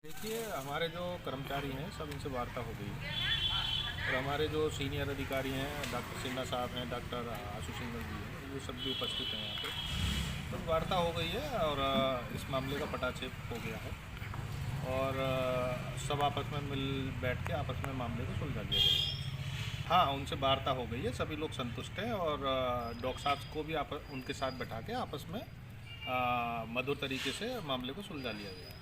देखिए, हमारे जो कर्मचारी हैं सब इनसे वार्ता हो गई है और हमारे जो सीनियर अधिकारी हैं डॉक्टर सिन्हा साहब हैं, डॉक्टर आशु सिंघल जी हैं, ये सब भी उपस्थित हैं यहाँ पे। तो वार्ता हो गई है और इस मामले का पटाक्षेप हो गया है और सब आपस में मिल बैठ के आपस में मामले को सुलझा लिया जाएगा। हाँ, उनसे वार्ता हो गई है, सभी लोग संतुष्ट हैं और डॉक्टर साहब को भी उनके साथ बैठा के आपस में मधुर तरीके से मामले को सुलझा लिया गया है।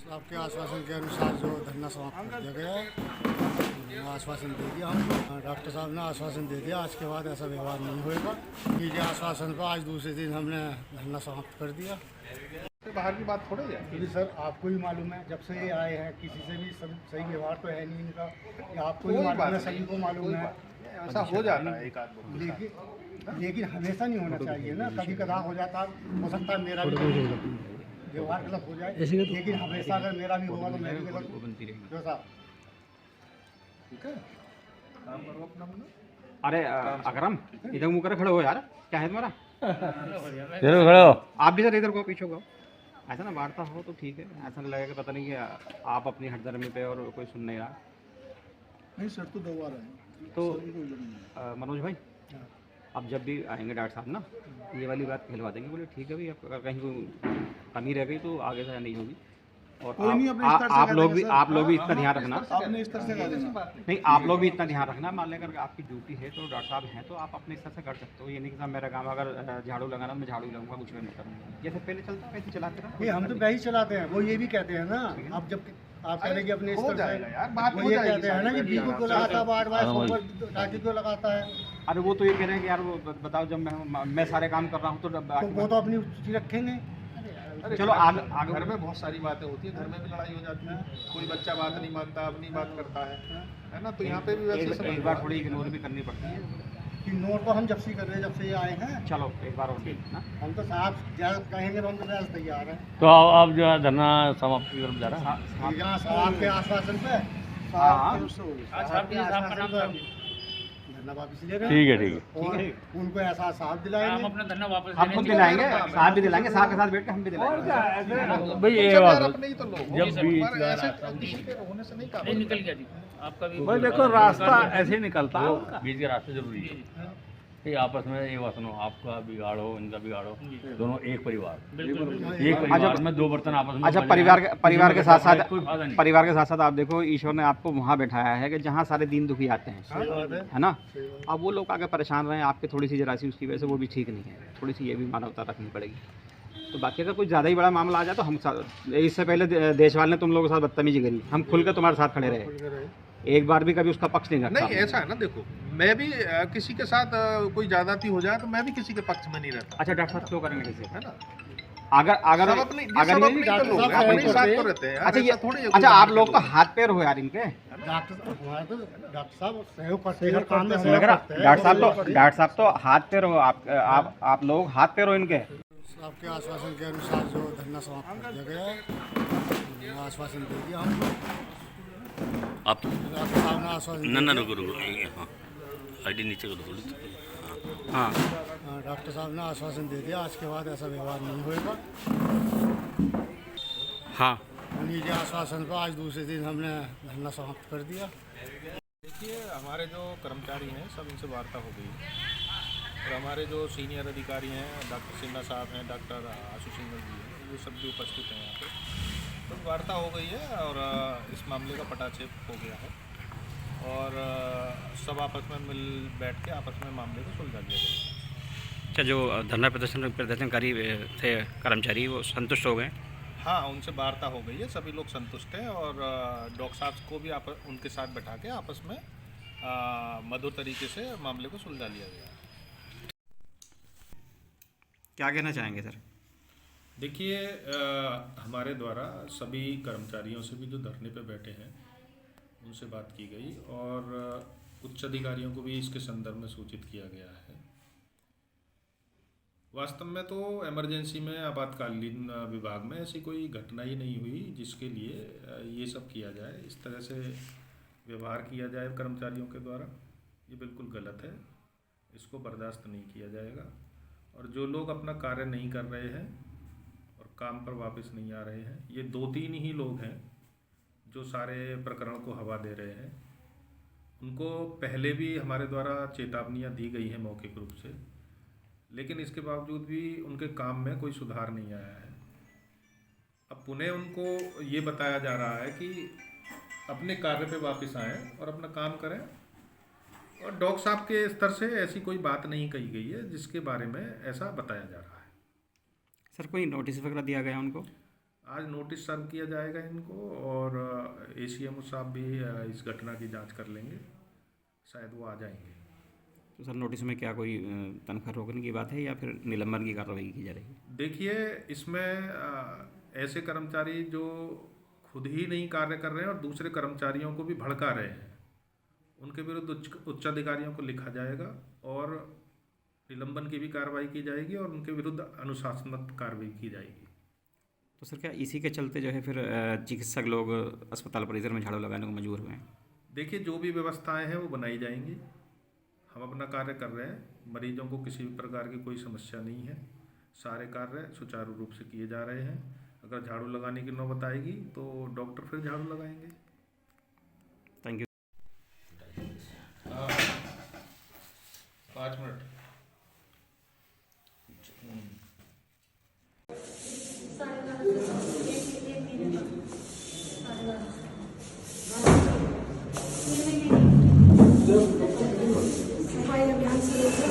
आपके आश्वासन के अनुसार जो धरना समाप्त कर दिया गया है, आश्वासन दे दिया हम। डॉक्टर साहब ने आश्वासन दे दिया आज के बाद ऐसा व्यवहार नहीं होएगा। ठीक है, आश्वासन पर आज दूसरे दिन हमने धरना समाप्त कर दिया। बाहर की बात थोड़ी है। क्योंकि सर आपको ही मालूम है, जब से ये आए हैं किसी से भी सब सही व्यवहार तो है नहीं इनका। ये आपको ही मालूम है, सभी को मालूम है। ऐसा हो जाता है एक आदमी, लेकिन हमेशा नहीं होना चाहिए ना। कभी कदा हो जाता, हो सकता है मेरा भी व्यवहार गलत हो जाए, लेकिन हमेशा अगर मेरा भी होगा तो मैं भी गलत बनती रहेगी। जो साहब ठीक है, काम करो अपना अपना। अरे अकरम, इधर मुँह कर खड़े हो यार, क्या है तुम्हारा? इधर खड़े हो। आप भी सर इधर को पीछे को। ऐसा ना वार्ता हो तो ठीक है, ऐसा नहीं लगेगा पता नहीं कि आप अपनी हठधर्मी पे और कोई सुन नहीं रहा। नहीं सर, तो 2 बार आए तो मनोज भाई, अब जब भी आएंगे डॉक्टर साहब ना, ये वाली बात खिलवा देंगे। बोले ठीक है भाई, अगर कहीं कोई कमी रह गई तो आगे से नहीं होगी। और आप लोग भी इतना ध्यान रखना। आपने इस तरह से कहा था। नहीं, आप लोग भी इतना ध्यान रखना। मान लें अगर आपकी ड्यूटी है तो डॉक्टर साहब हैं तो आप अपने स्तर से कर सकते हो। ये नहीं कि साहब मेरा काम अगर झाड़ू लगाना मैं झाड़ू लगाऊंगा, कुछ भी नहीं करूँगा। जैसे पहले चलता वैसे चलाते रहो। नहीं, हम तो वही चलाते हैं। वो ये भी कहते हैं ना, अब जब आप कह रहे कि अपने स्तर से यार, बात वो हो ये जाएगी। कहते हैं ना कि बीकू को लगाता बार बार टाटी क्यों लगाता है। अरे वो तो ये कह रहे हैं कि यार वो बताओ, जब मैं सारे काम कर रहा हूँ तो तो वो तो अपनी रुचि रखेंगे। चलो आगे घर में बहुत सारी बातें होती है, घर में भी लड़ाई हो जाती है, कोई बच्चा बात नहीं मानता, अपनी बात करता है ना। तो यहाँ पे भी वैसे एक बार थोड़ी इग्नोर भी करनी पड़ती है। इग्नोर तो हम जब से कर रहे हैं, जब से ये आए हैं। चलो एक बार और ना, हम तो साहब ज्यादा कहेंगे तो हम तो वैसे तैयार हैं। तो आप जो है धरना समाप्ति की तरफ जा रहा है। यहाँ साहब के आश्वासन पे धरना वापस ले रहे हैं। ठीक है। और उनको ऐसा साहब दिलाएंगे। हम खुद दिलाएंगे, साहब भी दिलाएंगे, साहब के साथ बैठ के हम भी दिलाएंगे। भाई ये बात अपने ही तो लोग जब भी ऐसे किसी के होने से नहीं काम निकल गया जी आपका भी। भाई देखो, रास्ता ऐसे ही निकलता है, बीच के रास्ते जरूरी है। ये आपस में ये बात सुनो, आपका बिगाड़ो इनका बिगाड़ो, दोनों एक परिवार, एक परिवार में 2 बर्तन आपस में। अच्छा, परिवार के साथ साथ आप देखो, ईश्वर ने आपको वहाँ बैठाया है कि जहाँ सारे दीन दुखी आते हैं, है ना। अब वो लोग आगे परेशान रहे आपके थोड़ी सी जरा सी उसकी वजह से, वो भी ठीक नहीं है। थोड़ी सी ये भी मानवता रखनी पड़ेगी। तो बाकी अगर कोई ज़्यादा ही बड़ा मामला आ जाए तो हम इससे पहले देशवाल ने तुम लोगों के साथ बदतमीजी करी, हम खुल कर तुम्हारे साथ खड़े रहे, एक बार भी कभी उसका पक्ष नहीं रखा। नहीं, ऐसा है ना, देखो मैं भी किसी के साथ कोई ज्यादती हो जाए तो मैं भी किसी के पक्ष में नहीं रहता, अच्छा डॉक्टर साहब क्यों करेंगे किसी, है ना। अगर सब अपने ही साथ तो रहते हैं। अच्छा ऐसा थोड़ी है अच्छा, कोई आप लोग तो हाथ पैर हो यार इनके। डॉक्टर साहब सहयोग करते हैं, काम में सहयोग करते हैं। डॉक्टर साहब तो हाथ पैर हो, आप लोग हाथ पैर हो इनके। आपके आश्वासन के अनुसार जो धरना समाप्त कर दिया गया है, आश्वासन दे दिया हम। आप डॉक्टर साहब ने आश्वासन ना रुको हाँ, आईडी नीचे करो थोड़ी। हाँ, डॉक्टर साहब ने आश्वासन दे दिया आज के बाद ऐसा व्यवहार नहीं होएगा। हाँ, उन्हीं के आश्वासन पर आज दूसरे दिन हमने धरना समाप्त कर दिया। देखिए, हमारे जो कर्मचारी हैं सब इनसे वार्ता हो गई है और हमारे जो सीनियर अधिकारी हैं डॉक्टर सिन्हा साहब हैं, डॉक्टर आशु सिंघल जी हैं, ये सब भी उपस्थित हैं यहाँ पे। तो वार्ता हो गई है और इस मामले का पटाक्षेप हो गया है और सब आपस में मिल बैठ के आपस में मामले को सुलझा लिया जाएगा। अच्छा, जो धरना प्रदर्शनकारी थे कर्मचारी, वो संतुष्ट हो गए? हाँ, उनसे वार्ता हो गई है, सभी लोग संतुष्ट हैं और डॉक्टर साहब को भी उनके साथ बैठा के आपस में मधुर तरीके से मामले को सुलझा लिया गया। क्या कहना चाहेंगे सर? देखिए, हमारे द्वारा सभी कर्मचारियों से भी जो धरने पे बैठे हैं उनसे बात की गई और उच्च अधिकारियों को भी इसके संदर्भ में सूचित किया गया है। वास्तव में तो इमरजेंसी में आपातकालीन विभाग में ऐसी कोई घटना ही नहीं हुई जिसके लिए ये सब किया जाए, इस तरह से व्यवहार किया जाए कर्मचारियों के द्वारा। ये बिल्कुल गलत है, इसको बर्दाश्त नहीं किया जाएगा। और जो लोग अपना कार्य नहीं कर रहे हैं और काम पर वापस नहीं आ रहे हैं। ये 2-3 ही लोग हैं जो सारे प्रकरण को हवा दे रहे हैं। उनको पहले भी हमारे द्वारा चेतावनियां दी गई हैं मौखिक रूप से, लेकिन इसके बावजूद भी उनके काम में कोई सुधार नहीं आया है। अब पुनः उनको ये बताया जा रहा है कि अपने कार्य पे वापस आएँ और अपना काम करें, और डॉक्टर साहब के स्तर से ऐसी कोई बात नहीं कही गई है जिसके बारे में ऐसा बताया जा रहा है। सर कोई नोटिस वगैरह दिया गया उनको? आज नोटिस सर्व किया जाएगा इनको, और ACMO साहब भी इस घटना की जांच कर लेंगे, शायद वो आ जाएंगे। तो सर नोटिस में क्या कोई तनख्वाह रोकने की बात है या फिर निलंबन की कार्रवाई की जा रही है? देखिए, इसमें ऐसे कर्मचारी जो खुद ही नहीं कार्य कर रहे हैं और दूसरे कर्मचारियों को भी भड़का रहे हैं, उनके विरुद्ध उच्च अधिकारियों को लिखा जाएगा और निलंबन की भी कार्रवाई की जाएगी और उनके विरुद्ध अनुशासनात्मक कार्रवाई की जाएगी। तो सर क्या इसी के चलते जो है फिर चिकित्सक लोग अस्पताल परिसर में झाड़ू लगाने को मजबूर हुए हैं? देखिए, जो भी व्यवस्थाएं हैं वो बनाई जाएंगी। हम अपना कार्य कर रहे हैं, मरीजों को किसी भी प्रकार की कोई समस्या नहीं है, सारे कार्य सुचारू रूप से किए जा रहे हैं। अगर झाड़ू लगाने की नौबत आएगी तो डॉक्टर फिर झाड़ू लगाएंगे। Thank you. 5 मिनट। सफाई अभियान से लेकर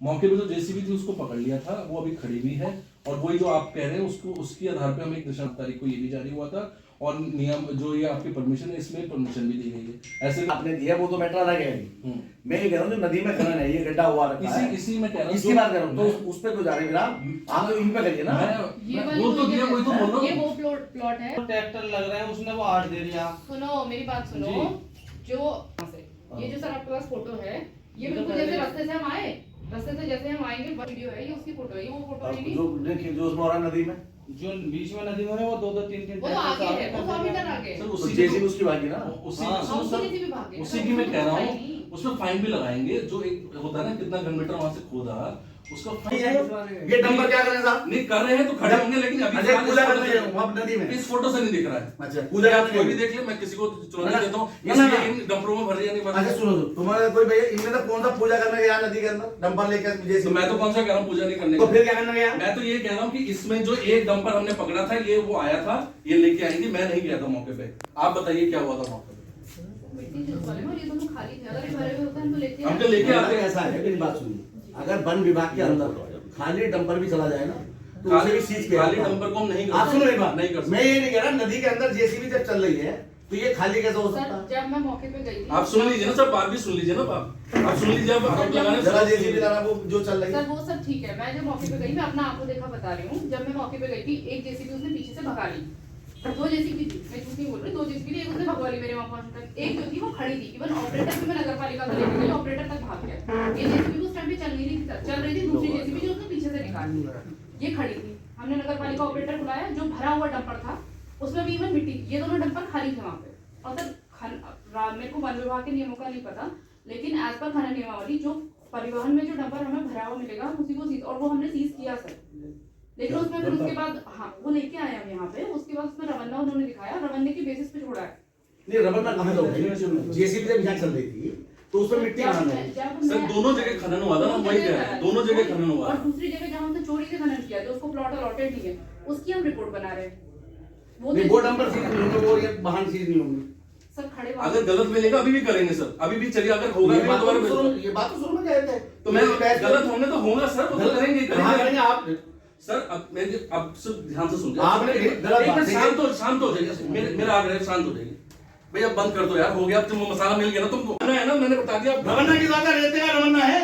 मौके पे जो जेसीबी थी उसको पकड़ लिया था, वो अभी खड़ी हुई है, और वही जो आप कह रहे हैं उसको उसके आधार पे हमें 1 तारीख को ये भी जारी हुआ था, और नियम जो ये आपकी परमिशन है इसमें परमिशन भी दी गई है। ऐसे आपने दिया वो तो मैटर अलग है। मैं ये कह रहा हूँ जो नदी में खनन है, ये गड्ढा हुआ रखा है, इसी में कह रहा हूँ, इसकी बात कर रहा हूँ, तो उस पे गुजारे फिर आप तो इन पे करिए ना। वो तो दिया, वही तो बोल रहा हूँ। ये वो प्लॉट है, ट्रैक्टर लग रहा है उसने वो 8 दे दिया। सुनो मेरी बात सुनो, जो ये जो सर आपके पास फोटो है, ये बिल्कुल जैसे रास्ते से हम आए, रास्ते से जैसे हम आएंगे वीडियो है, ये उसकी फोटो है, ये वो फोटो है नहीं। जो देखिए जो उसमें हो रहा है नदी में, जो बीच में नदी में है वो 2-2 3-3 वो तो आगे है, वो 100 मीटर आगे। सर तो जेसीबी उसकी बाकी ना, उसी की मैं कह रहा हूँ, उसमें फाइन भी लगाएंगे। जो एक होता है ना कितना घन वहां से खोदा, उसका ये डंपर क्या करें साहब? नहीं कर रहे हैं तो खड़े होंगे, लेकिन अभी अच्छा पूजा करने जाऊं वहां नदी में, इस फोटो से नहीं दिख रहा है। अच्छा पूजा करने कोई भी देख ले, मैं किसी को चुनौती देता हूँ, इन डंपरों में भर रही है नहीं भर रही। अच्छा सुनो, तुम्हारे कोई भैया इनमें तो कौन सा पूजा करने गया नदी के अंदर डंपर लेकर तो जेसीबी? मैं तो कौन सा कह रहा हूँ पूजा नहीं करने तो का। फिर क्या करने गया? मैं तो ये कह रहा हूँ कि इसमें जो एक डंपर हमने पकड़ा था, ये वो आया था, ये लेके आएंगे, मैं नहीं गया था मौके पे। आप बताइए क्या हुआ था मौके पे? हमको लेके आते हैं। ऐसा है, मेरी बात सुनिए, अगर वन विभाग के अंदर खाली डंपर भी चला जाए ना तो उसे भी सीज किया खाली जाता है। डंपर को हम नहीं आप सुनो एक बात, नहीं कर सकते। मैं ये नहीं कह रहा नदी के अंदर जेसीबी जब चल रही है तो ये खाली कैसे हो सकता है? जब मैं मौके पे गई थी, आप सुन लीजिए ना सर, बात भी सुन लीजिए ना, आप सुन लीजिए। आप लगाने जरा जेसीबी जरा वो जो चल रही है। सर वो सब ठीक है, मैं जब मौके पे गई, मैं अपना आंखों देखा बता रही हूँ, जब मैं मौके पे गई थी, एक जेसीबी उसने पीछे से भगा ली, 2 जेसीबी थी, मैं झूठ नहीं बोल रही, 2 जेसीबी एक उसने भगवा ली मेरे वहां पहुंचने तक, एक जो थी वो खड़ी थी, इवन ऑपरेटर भी मैं नगर पालिका का लेके गई, ऑपरेटर तक भाग गया। ये जेसीबी उस टाइम पे चल नहीं रही थी, चल रही थी दूसरी जेसीबी जो उसने पीछे से निकाली, ये खड़ी थी। हमने नगर पालिका ऑपरेटर बुलाया, जो भरा हुआ डंपर था उसमें भी इवन मिट्टी, ये दोनों डंपर खाली थे वहां पे। और सर मेरे को वन विभाग के नियमों का नहीं पता, लेकिन एज पर खनन नियमावली जो परिवहन में जो डंपर हमें भरा हुआ मिलेगा, हम उसी को सीज, और वो हमने सीज किया सर। लेकिन उसमें फिर उसके बाद हाँ वो लेके आए हम यहाँ पे, उसके बाद उसमें रवन्ना उन्होंने दिखाया, रवन्ने की बेसिस पे छोड़ा है। नहीं रबड़ में कहां जाओगे? जेसीबी जब यहाँ चल रही थी तो उसमें मिट्टी कहां है? सर दोनों जगह खनन हुआ था ना, वही कह रहे हैं, दोनों जगह खनन हुआ। और दूसरी जगह जहाँ उसने चोरी से खनन किया, जो उसको प्लॉट अलॉटेड नहीं है, उसकी हम रिपोर्ट बना रहे हैं। वो डंपर सीज नहीं होंगे, वो ये वाहन सीज नहीं होंगे सर खड़े अगर गलत मिलेगा अभी भी करेंगे सर, अभी भी चलिए, अगर होगा ये बात तो शुरू में कहते हैं तो मैं गलत होंगे तो होगा सर, वो तो करेंगे आप सर। अब सब ध्यान से सुन, आपने शांत हो जाइए, मेरा आग्रह शांत हो जाइए भैया, बंद कर दो यार, हो गया। अब तुम मसाला मिल गया ना तुमको, है ना, मैंने बता दिया। रवन्ना की ज्यादा रेत का रवन्ना है,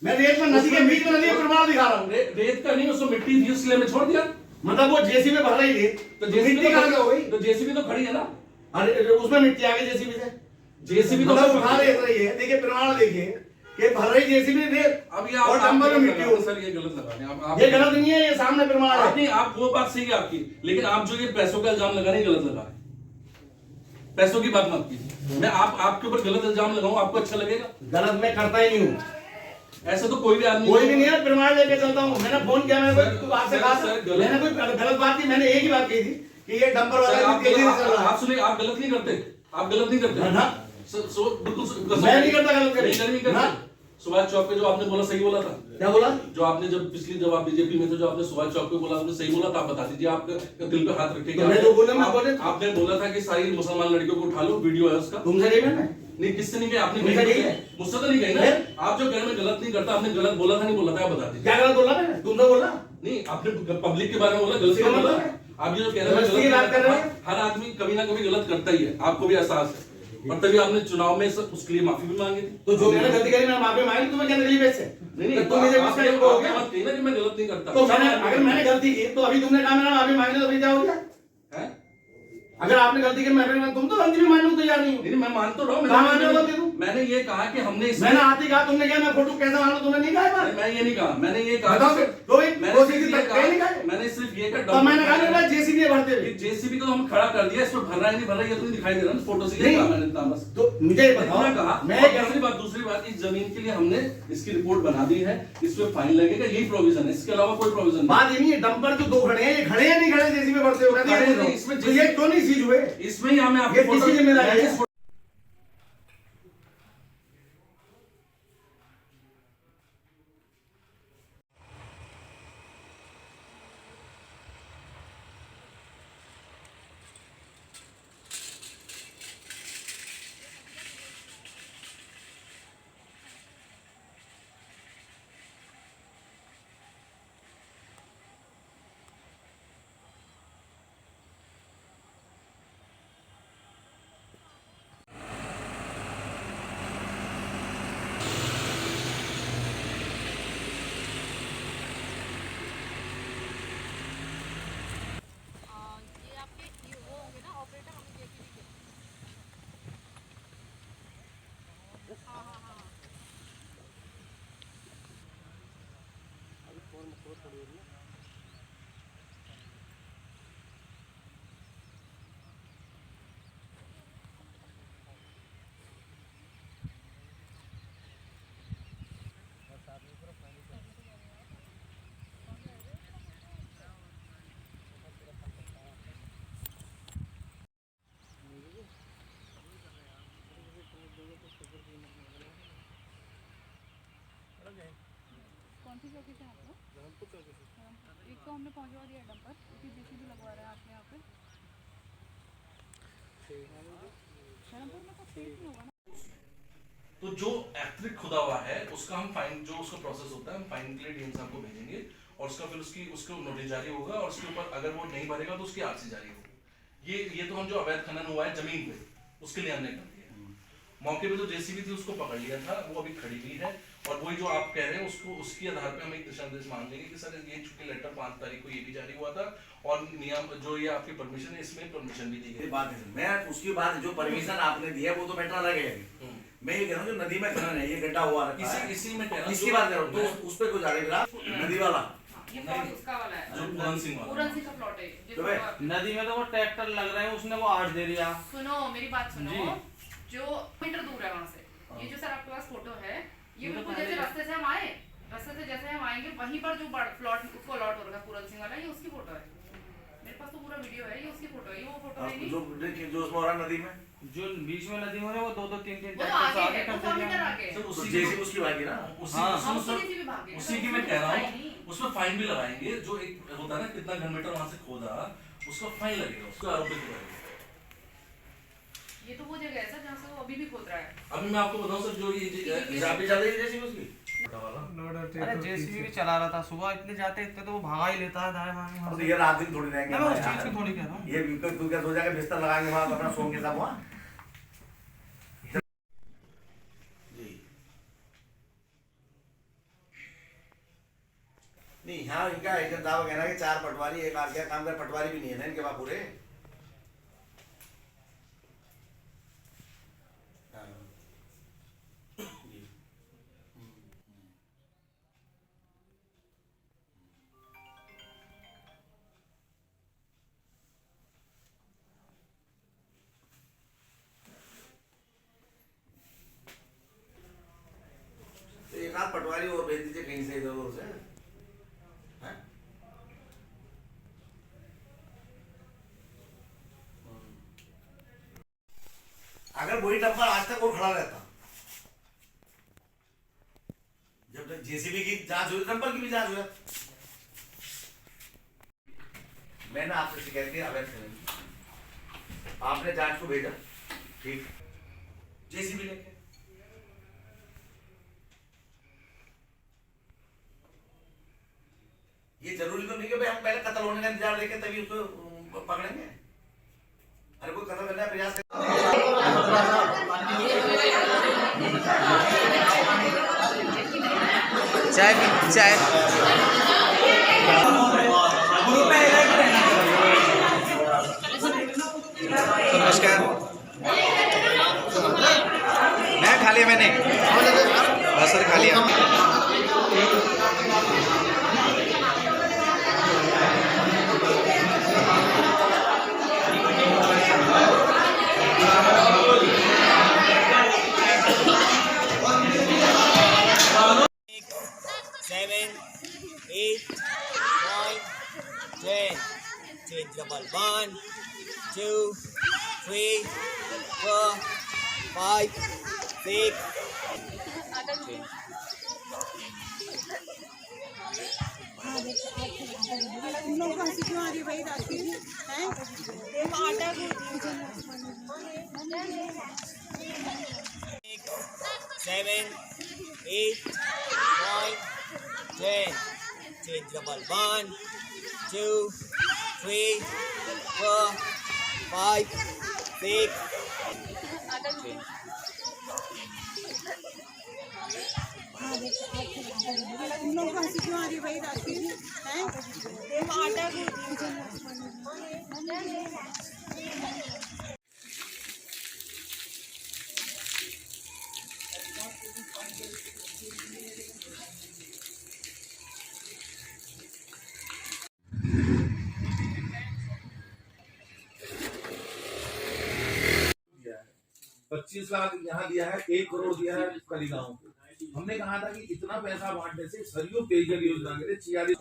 मैं रेत में नदी के बीच में नदी का प्रमाण दिखा रहा हूँ। रेत का नहीं, उसमें मिट्टी थी इसलिए मैं छोड़ दिया। मतलब वो जेसीबी में भर रही थी तो मिट्टी कहाँ से हो गई? तो जेसीबी तो खड़ी है ना, अरे उसमें मिट्टी आ गई जेसीबी से। जेसीबी तो मतलब उठा रही है, देखिए प्रमाण देखिए कि भर रही जेसीबी ने अब ये आप और डंपर में मिट्टी हो। सर ये गलत लगा रहे हैं आप ये गलत नहीं है, ये सामने प्रमाण है। नहीं, आप वो बात सही है आपकी, लेकिन आप जो ये पैसों का इल्जाम लगा रहे हैं गलत लगा रहे हैं। पैसों की बात मत कीजिए, मैं आपके ऊपर गलत इल्जाम लगाऊं आपको अच्छा लगेगा? गलत मैं करता ही नहीं हूँ, ऐसा तो कोई भी आदमी कोई भी नहीं है, प्रमाण लेके चलता हूँ। मैंने फोन किया, मैंने कोई आपसे कहा था, मैंने कोई गलत बात की, मैंने एक ही बात की थी कि ये डंपर वाला तेजी से चल रहा है। आप सुनिए, आप गलत नहीं करते, आप गलत नहीं करते ना, बिल्कुल मैं नहीं करता गलत कभी। नहीं करते। सुभाष चौक पे जो आपने बोला सही बोला था, क्या बोला? जो आपने जब आप बीजेपी में थे, जो आपने सुभाष चौक पे बोला आपने सही बोला था, आप बता दीजिए, आप दिल पे हाथ रखिए। मैं जो बोला मैं बोले, आपने बोला था कि सारी मुसलमान लड़कियों को उठा लो, वीडियो है उसका। तुमसे नहीं मैंने नहीं, किससे नहीं कही आपने? मुझसे नहीं है, मुझसे तो नहीं कही ना। आप जो कह रहे हैं मैं गलत नहीं करता, आपने गलत बोला था नहीं बोला था, आप बता दीजिए। क्या गलत बोला मैंने? तुमसे बोला नहीं, आपने पब्लिक के बारे में बोला, गलत नहीं बोला। आप ये जो कह रहे हैं बात कर रहे हैं, हर आदमी कभी ना कभी गलत करता ही है, आपको भी एहसास है, और तभी आपने चुनाव में उसके लिए माफी भी मांगी थी। तो जो मैंने गलती करी मैंने माफी मांगी, तुम्हें क्या तकलीफ है इससे? नहीं, तुम मुझे आप इसका हो गया मत कहिए ना कि मैं गलत नहीं करता। तो मैंने अगर मैंने गलती की तो अभी तुमने कहा मैंने माफी मांगी, तो अभी क्या हो गया? हैं? अगर आपने गलती की मैं तुम तो गलती भी मानने को तैयार नहीं हो। नहीं, मैं मान तो रहा हूँ। कहाँ मान रहे हो गलती तुम? मैंने ये कहा कि हमने मैंने आती कहा, तुमने क्या मैं फोटो कैसे मानू? तुमने नहीं कहा बात। मैं ये नहीं कहा, मैंने ये कहा बताओ फिर, तो एक मैंने कोशिश सिर्फ की ये तक नहीं कहा। कहा, मैंने सिर्फ ये तो मैंने कहा जेसीबी भरते हुए जेसीबी को हम खड़ा कर दिया, इसमें भर रहा है नहीं भर रहा है ये तो नहीं दिखाई दे रहा ना फोटो से। ये नहीं। कहा मैंने इतना बस। तो मुझे ये इतना बताओ, कहा। मैं और क्या दूसरी बात इस जमीन के लिए हमने इसकी रिपोर्ट बना दी है, इस पे फाइन लगेगा, यही प्रोविजन है, इसके अलावा कोई प्रोविजन नहीं। बात ये नहीं है, डंपर जो दो खड़े हैं, ये खड़े हैं नहीं खड़े जेसीबी भरते हुए? खड़े नहीं, इसमें तो ये क्यों नहीं सीज हुए? इसमें ही हमें ये किसकी जिम्मेदारी है? कौन सी चौकी से आप लोग? धर्मपुर चौकी से। एक तो हमने पहुंचवा दिया डंपर, क्योंकि जेसीबी लगवा रहे हैं आपके यहाँ पे। धर्मपुर में तो सेफ नहीं होगा ना। तो जो अतिरिक्त खुदा हुआ है उसका हम फाइन, जो उसका प्रोसेस होता है हम फाइन के लिए डीएम साहब को भेजेंगे, और उसका फिर उसको नोटिस जारी होगा, और उसके ऊपर अगर वो नहीं भरेगा तो उसकी आरसी जारी होगी। ये तो हम जो अवैध खनन हुआ है जमीन पे, उसके लिए हमने कर दिया। मौके पे जो जेसीबी थी उसको पकड़ लिया था, वो अभी खड़ी हुई है, और वही जो आप कह रहे हैं उसको उसके आधार पे हम एक दिशा निर्देश मांग लेंगे कि सर ये छुट्टी लेटर 5 तारीख को ये भी जारी हुआ था, और नियम जो ये आपकी परमिशन है इसमें परमिशन भी दी गई। बात है, मैं उसकी बात जो परमिशन आपने दी है वो तो मैटर अलग है। मैं ये कह रहा हूँ जो नदी में खनन है, ये गड्ढा हुआ रखा है, इसी में कह रहा हूं, इसकी बात कर रहा हूँ, तो उस पे कुछ आगे नदी वाला ये प्लॉट उसका वाला है, जो पूरन सिंह वाला। पूरन सिंह का प्लॉट है। तो वे नदी में तो वो ट्रैक्टर लग रहे हैं, उसने वो आड़ दे दिया। सुनो मेरी बात सुनो, जो मीटर दूर है वहाँ से, ये जो सर आपके पास फोटो है, ये बिल्कुल जैसे रास्ते से हम आए, रास्ते से जैसे हम आएंगे वहीं पर जो प्लॉट उसको अलॉट हो रहा है पूरन सिंह वाला, ये उसकी फोटो है। मेरे पास तो पूरा वीडियो है, ये उसकी फोटो है, ये वो फोटो है नहीं। जो उसमें हो रहा नदी में, जो बीच में नदी में वो 2-2 3-3 वो तो आगे है, वो 100 मीटर आगे है। सर तो जेसीबी उसकी बात की ना, उसी की मैं कह रहा हूँ, उसमें फाइन भी लगाएंगे, जो एक होता है ना कितना घन मीटर वहां से खोदा, उसका फाइन लगेगा, उसको आरोपित करेंगे। ये तो वो जगह है सर जहाँ से वो अभी भी खोद रहा है। अभी मैं आपको बताऊं सर, जो ये हिसाब भी ज्यादा ही जेसीबी उसकी। अरे जेसीबी भी चला रहा था सुबह, इतने जाते इतने तो वो भागा ही लेता है दाएं बाएं। अब तो ये रात दिन थोड़ी रहेंगे, मैं उस चीज की थोड़ी कह रहा हूँ। ये तू क्या सोचा कि बिस्तर लगाएंगे वहां अपना सोन के साथ वहां। नहीं यहाँ इनका एजेंट दावा कहना है कि 4 पटवारी एक आर क्या काम कर, पटवारी भी नहीं है ना इनके पास पूरे। तो एक आध पटवारी और भेज दीजिए कहीं से, इधर उधर से। हैं? अगर वही डंपर आज तक वो खड़ा रहता, जब तक जेसीबी की जांच हुई, डंपर की भी जांच हुई, मैंने आपसे शिकायत की अवैध खनन, आपने जांच को भेजा, ठीक, जेसीबी लेके ये जरूरी तो नहीं कि भाई हम पहले कत्ल होने का इंतजार देखें तभी उसको पकड़ेंगे। अरे कोई कत्ल करने का प्रयास नमस्कार, मैं खा लिया, मैंने बस सर खा लिया। Double 1, 2, 3, 4, 5, 6. तुम लोग हंसी क्यों आ रही भाई रात की हैं? आटा 7, 8, 9, 10. Change double 1, 2, 3, 4, 5, 6. तुम लोग हंसी क्यों आ रही भाई रात की हैं? आटा $25 लाख यहाँ दिया है, 1 करोड़ दिया है कलीगांव को। हमने कहा था कि इतना पैसा बांटने से सरयू पेयजल योजना के लिए 46,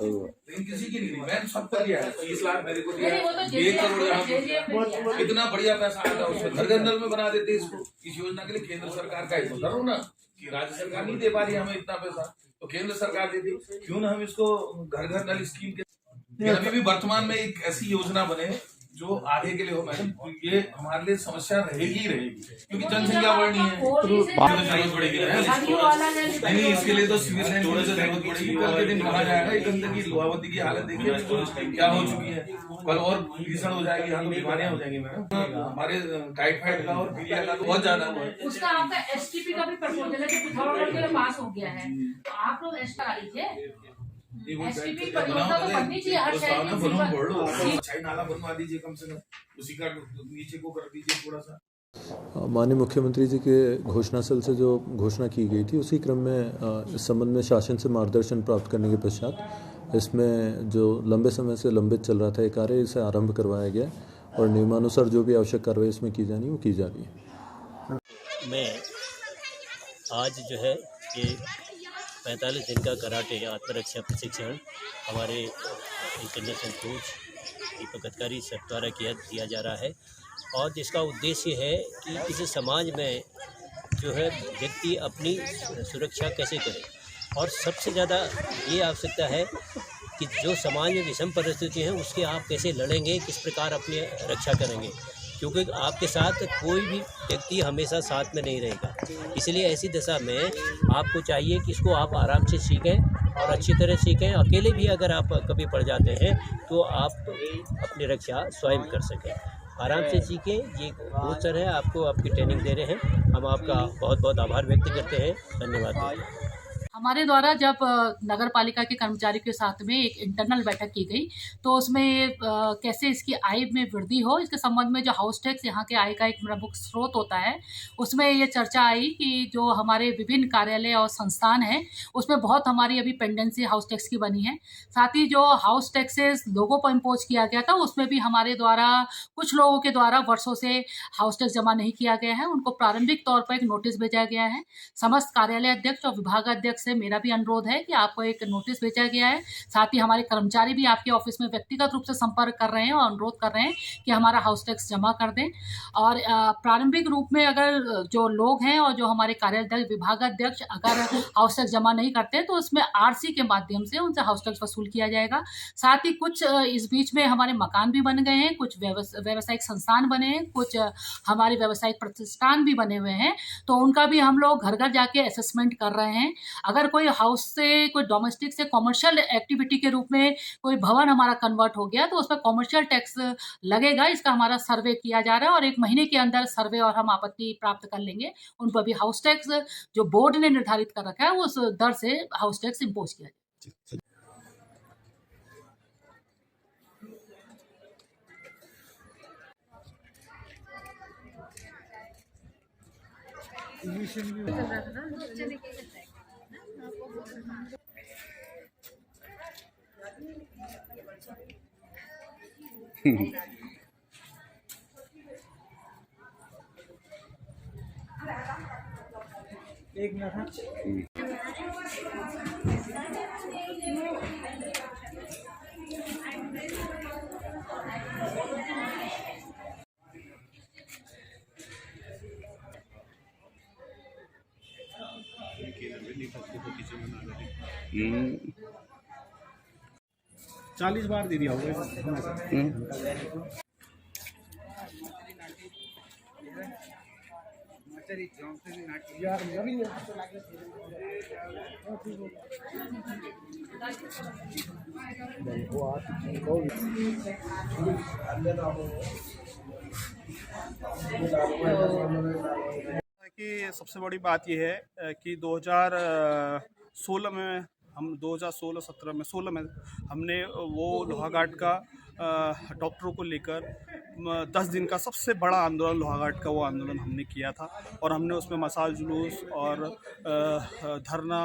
लेकिन किसी की नहीं दी। मैंने सबको दिया है, 30 लाख मेरे को दिया है, 1 करोड़ यहाँ, इतना बढ़िया पैसा आता है उसमें घर घर नल में बना देते इसको। इस योजना के लिए केंद्र सरकार का ही करो ना कि राज्य सरकार नहीं दे पा रही हमें इतना पैसा, तो केंद्र सरकार देती, क्यों ना हम इसको घर घर नल स्कीम के अभी भी वर्तमान में एक ऐसी योजना बने जो आगे के लिए हो। मैडम ये हमारे लिए समस्या रहेगी ही रहेगी, क्योंकि जनसंख्या बढ़नी है, जरूरत पड़ेगी। नहीं, इसके लिए तो सिविल लाइन की जरूरत पड़ेगी। कल के दिन कहा जाएगा ये गंदगी लोहावती की हालत देखिए क्या हो चुकी है, कल और भीषण हो जाएगी, यहाँ तो बीमारियां हो जाएंगी मैडम। हमारे टाइफाइड का और पीलिया का बहुत ज्यादा है। उसका आपका एसटीपी का भी प्रपोजल है जो पिथौरागढ़ के लिए पास हो गया है, तो आप लोग एक्स्ट्रा आ लीजिए। एसटीपी परियोजना तो बननी चाहिए हर शहर में, अच्छा नाला बनवा दीजिए कम से कम, उसी का नीचे को कर दीजिए थोड़ा सा। माननीय मुख्यमंत्री जी के घोषणास्थल से जो घोषणा की गई थी उसी क्रम में इस संबंध में शासन से मार्गदर्शन प्राप्त करने के पश्चात इसमें जो लंबे समय से लंबित चल रहा था ये कार्य, इसे आरंभ करवाया गया और नियमानुसार जो भी आवश्यक कार्रवाई इसमें की जानी वो की जा रही है। मैं आज जो है ये 45 दिन का कराटे आत्मरक्षा प्रशिक्षण हमारे इंटरनेशनल कोच दीपक अधिकारी सर द्वारा दिया जा रहा है, और जिसका उद्देश्य है कि किसी समाज में जो है व्यक्ति अपनी सुरक्षा कैसे करे, और सबसे ज़्यादा ये आवश्यकता है कि जो समाज में विषम परिस्थिति हैं उसके आप कैसे लड़ेंगे, किस प्रकार अपनी रक्षा करेंगे, क्योंकि आपके साथ कोई भी व्यक्ति हमेशा साथ में नहीं रहेगा। इसलिए ऐसी दशा में आपको चाहिए कि इसको आप आराम से सीखें और अच्छी तरह सीखें। अकेले भी अगर आप कभी पड़ जाते हैं तो आप अपनी रक्षा स्वयं कर सकें। आराम से सीखें। ये कोच सर है, आपको आपकी ट्रेनिंग दे रहे हैं, हम आपका बहुत बहुत आभार व्यक्त करते हैं। धन्यवाद। हमारे द्वारा जब नगर पालिका के कर्मचारी के साथ में एक इंटरनल बैठक की गई तो उसमें कैसे इसकी आय में वृद्धि हो इसके संबंध में जो हाउस टैक्स यहाँ के आय का एक प्रमुख स्रोत होता है उसमें ये चर्चा आई कि जो हमारे विभिन्न कार्यालय और संस्थान हैं उसमें बहुत हमारी अभी पेंडेंसी हाउस टैक्स की बनी है। साथ ही जो हाउस टैक्सेस लोगों पर इम्पोज किया गया था उसमें भी हमारे द्वारा कुछ लोगों के द्वारा वर्षों से हाउस टैक्स जमा नहीं किया गया है। उनको प्रारंभिक तौर पर एक नोटिस भेजा गया है। समस्त कार्यालय अध्यक्ष और विभागाध्यक्ष से मेरा भी अनुरोध है कि आपको एक नोटिस भेजा गया है। साथ ही हमारे कर्मचारी भी आपके ऑफिस में व्यक्तिगत रूप से संपर्क कर रहे हैं और अनुरोध कर रहे हैं कि हमारा हाउस टैक्स जमा कर दें। और प्रारंभिक रूप में अगर जो लोग हैं और जो हमारे कार्यालय विभागाध्यक्ष अगर हाउस टैक्स जमा नहीं करते तो उसमें आरसी के माध्यम से उनसे हाउस टैक्स वसूल किया जाएगा। साथ ही कुछ इस बीच में हमारे मकान भी बन गए हैं, कुछ व्यावसायिक संस्थान बने हैं, कुछ हमारे व्यावसायिक प्रतिष्ठान भी बने हुए हैं, तो उनका भी हम लोग घर घर जाके असेसमेंट कर रहे हैं। अगर कोई हाउस से कोई डोमेस्टिक से कॉमर्शियल एक्टिविटी के रूप में कोई भवन हमारा कन्वर्ट हो गया तो उसमें कॉमर्शियल टैक्स लगेगा। इसका हमारा सर्वे किया जा रहा है और 1 महीने के अंदर सर्वे और हम आपत्ति प्राप्त कर लेंगे। उन पर भी हाउस टैक्स जो बोर्ड ने निर्धारित कर रखा है उस दर से हाउस टैक्स इम्पोज किया जाए। एक मिनट हम्म। 40 बार दे दिया होगा। कि सबसे बड़ी बात यह है कि 2016 में हम 2016-17 में 16 में हमने वो लोहाघाट का डॉक्टरों को लेकर 10 दिन का सबसे बड़ा आंदोलन लोहाघाट का वो आंदोलन हमने किया था और हमने उसमें मसाल जुलूस और धरना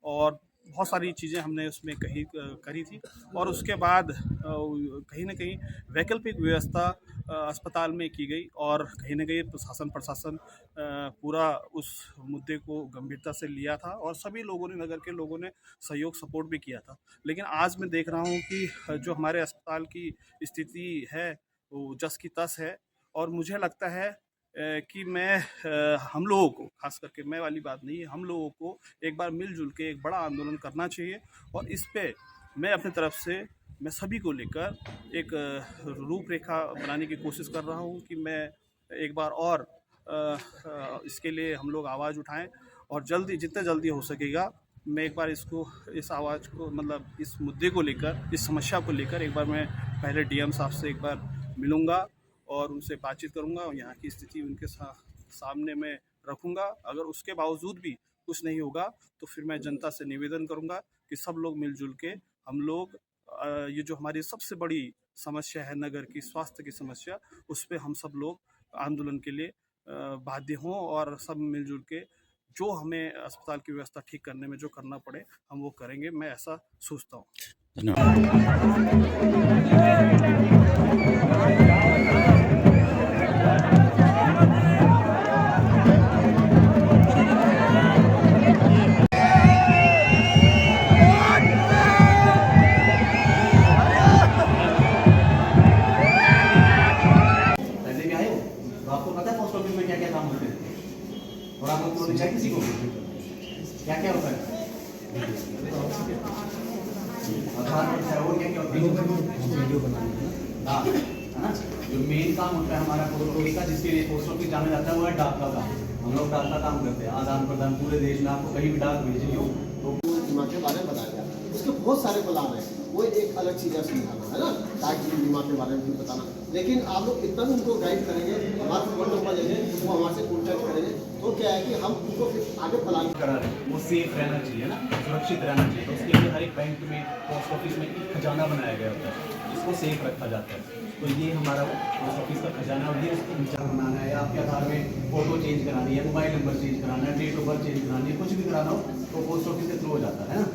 और बहुत सारी चीज़ें हमने उसमें करी थी। और उसके बाद कहीं ना कहीं वैकल्पिक व्यवस्था अस्पताल में की गई और कहीं ना कहीं प्रशासन पूरा उस मुद्दे को गंभीरता से लिया था और सभी लोगों ने, नगर के लोगों ने सहयोग सपोर्ट भी किया था। लेकिन आज मैं देख रहा हूँ कि जो हमारे अस्पताल की स्थिति है वो जस की तस है और मुझे लगता है कि हम लोगों को, खास करके मैं वाली बात नहीं है, हम लोगों को एक बार मिलजुल के एक बड़ा आंदोलन करना चाहिए। और इस पे मैं अपनी तरफ से मैं सभी को लेकर एक रूपरेखा बनाने की कोशिश कर रहा हूँ कि मैं एक बार और इसके लिए हम लोग आवाज़ उठाएं और जल्दी, जितने जल्दी हो सकेगा मैं एक बार इस आवाज़ को, मतलब इस मुद्दे को लेकर, इस समस्या को लेकर एक बार मैं पहले डीएम साहब से एक बार मिलूँगा और उनसे बातचीत करूंगा और यहाँ की स्थिति उनके सामने में रखूंगा। अगर उसके बावजूद भी कुछ नहीं होगा तो फिर मैं जनता से निवेदन करूंगा कि सब लोग मिलजुल के हम लोग ये जो हमारी सबसे बड़ी समस्या है नगर की, स्वास्थ्य की समस्या, उस पर हम सब लोग आंदोलन के लिए बाध्य हों और सब मिलजुल के जो हमें अस्पताल की व्यवस्था ठीक करने में जो करना पड़े हम वो करेंगे। मैं ऐसा सोचता हूँ। और आप लोग पूछा किसी को क्या क्या होता है? और क्या क्या होता है? ना जो मेन काम होता है हमारा पोस्ट ऑफिस का, जिसके लिए पोस्ट ऑफिस जाना जाता है वो है डाक का काम। हम लोग डाक का काम करते हैं, आदान प्रदान पूरे देश में आपको कहीं भी डाक भेजनी हो तो के बारे में बताया जाता है। इसके बहुत सारे प्लान हैं, वो एक अलग चीज़ है समझाना, है ना, ताकि बीमा के बारे में भी बताना। लेकिन आप लोग इतना भी उनको गाइड करेंगे, हमारा फोन नंबर लेंगे, वो हमारे से कॉन्टैक्ट करेंगे, तो क्या है कि हम उनको फिर आगे प्लान करा रहे हैं, वो सेफ रहना चाहिए ना, सुरक्षित रहना चाहिए। तो उसके लिए हर एक बैंक में, पोस्ट ऑफिस में एक खजाना बनाया गया होता है, जिसको सेफ रखा जाता है। तो ये हमारा पोस्ट ऑफिस का खजाना, और ये उसको विचार बनाना है, आपके आधार में फ़ोटो चेंज करानी है, मोबाइल नंबर चेंज कराना है, डेट ऑफ बर्थ चेंज करानी है, कुछ भी कराना हो तो पोस्ट ऑफिस के थ्रू हो जाता है ना।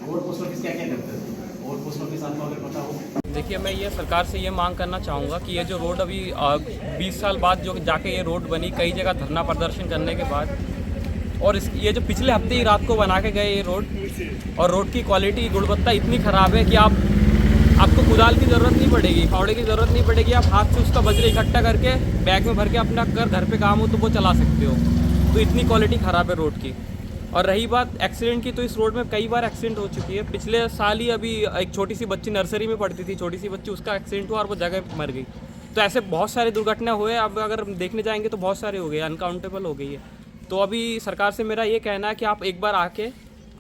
और पोस्ट ऑफिस क्या क्या करते हैं, और पोस्ट ऑफिस आपको अगर पता हो। देखिए, मैं ये सरकार से ये मांग करना चाहूँगा कि ये जो रोड अभी 20 साल बाद जो जाके ये रोड बनी, कई जगह धरना प्रदर्शन करने के बाद, और ये जो पिछले हफ्ते ही रात को बना के गए ये रोड, और रोड की क्वालिटी, गुणवत्ता इतनी ख़राब है कि आपको कुदाल की ज़रूरत नहीं पड़ेगी, फावड़े की ज़रूरत नहीं पड़ेगी, आप हाथ से उसका बजरी इकट्ठा करके बैग में भर के अपना घर पे काम हो तो वो चला सकते हो। तो इतनी क्वालिटी ख़राब है रोड की। और रही बात एक्सीडेंट की, तो इस रोड में कई बार एक्सीडेंट हो चुकी है। पिछले साल ही अभी एक छोटी सी बच्ची नर्सरी में पढ़ती थी, छोटी सी बच्ची, उसका एक्सीडेंट हुआ और वो जगह पर मर गई। तो ऐसे बहुत सारी दुर्घटना हुए, अब अगर देखने जाएंगे तो बहुत सारे हो गए, अनकाउंटेबल हो गई है। तो अभी सरकार से मेरा ये कहना है कि आप एक बार आके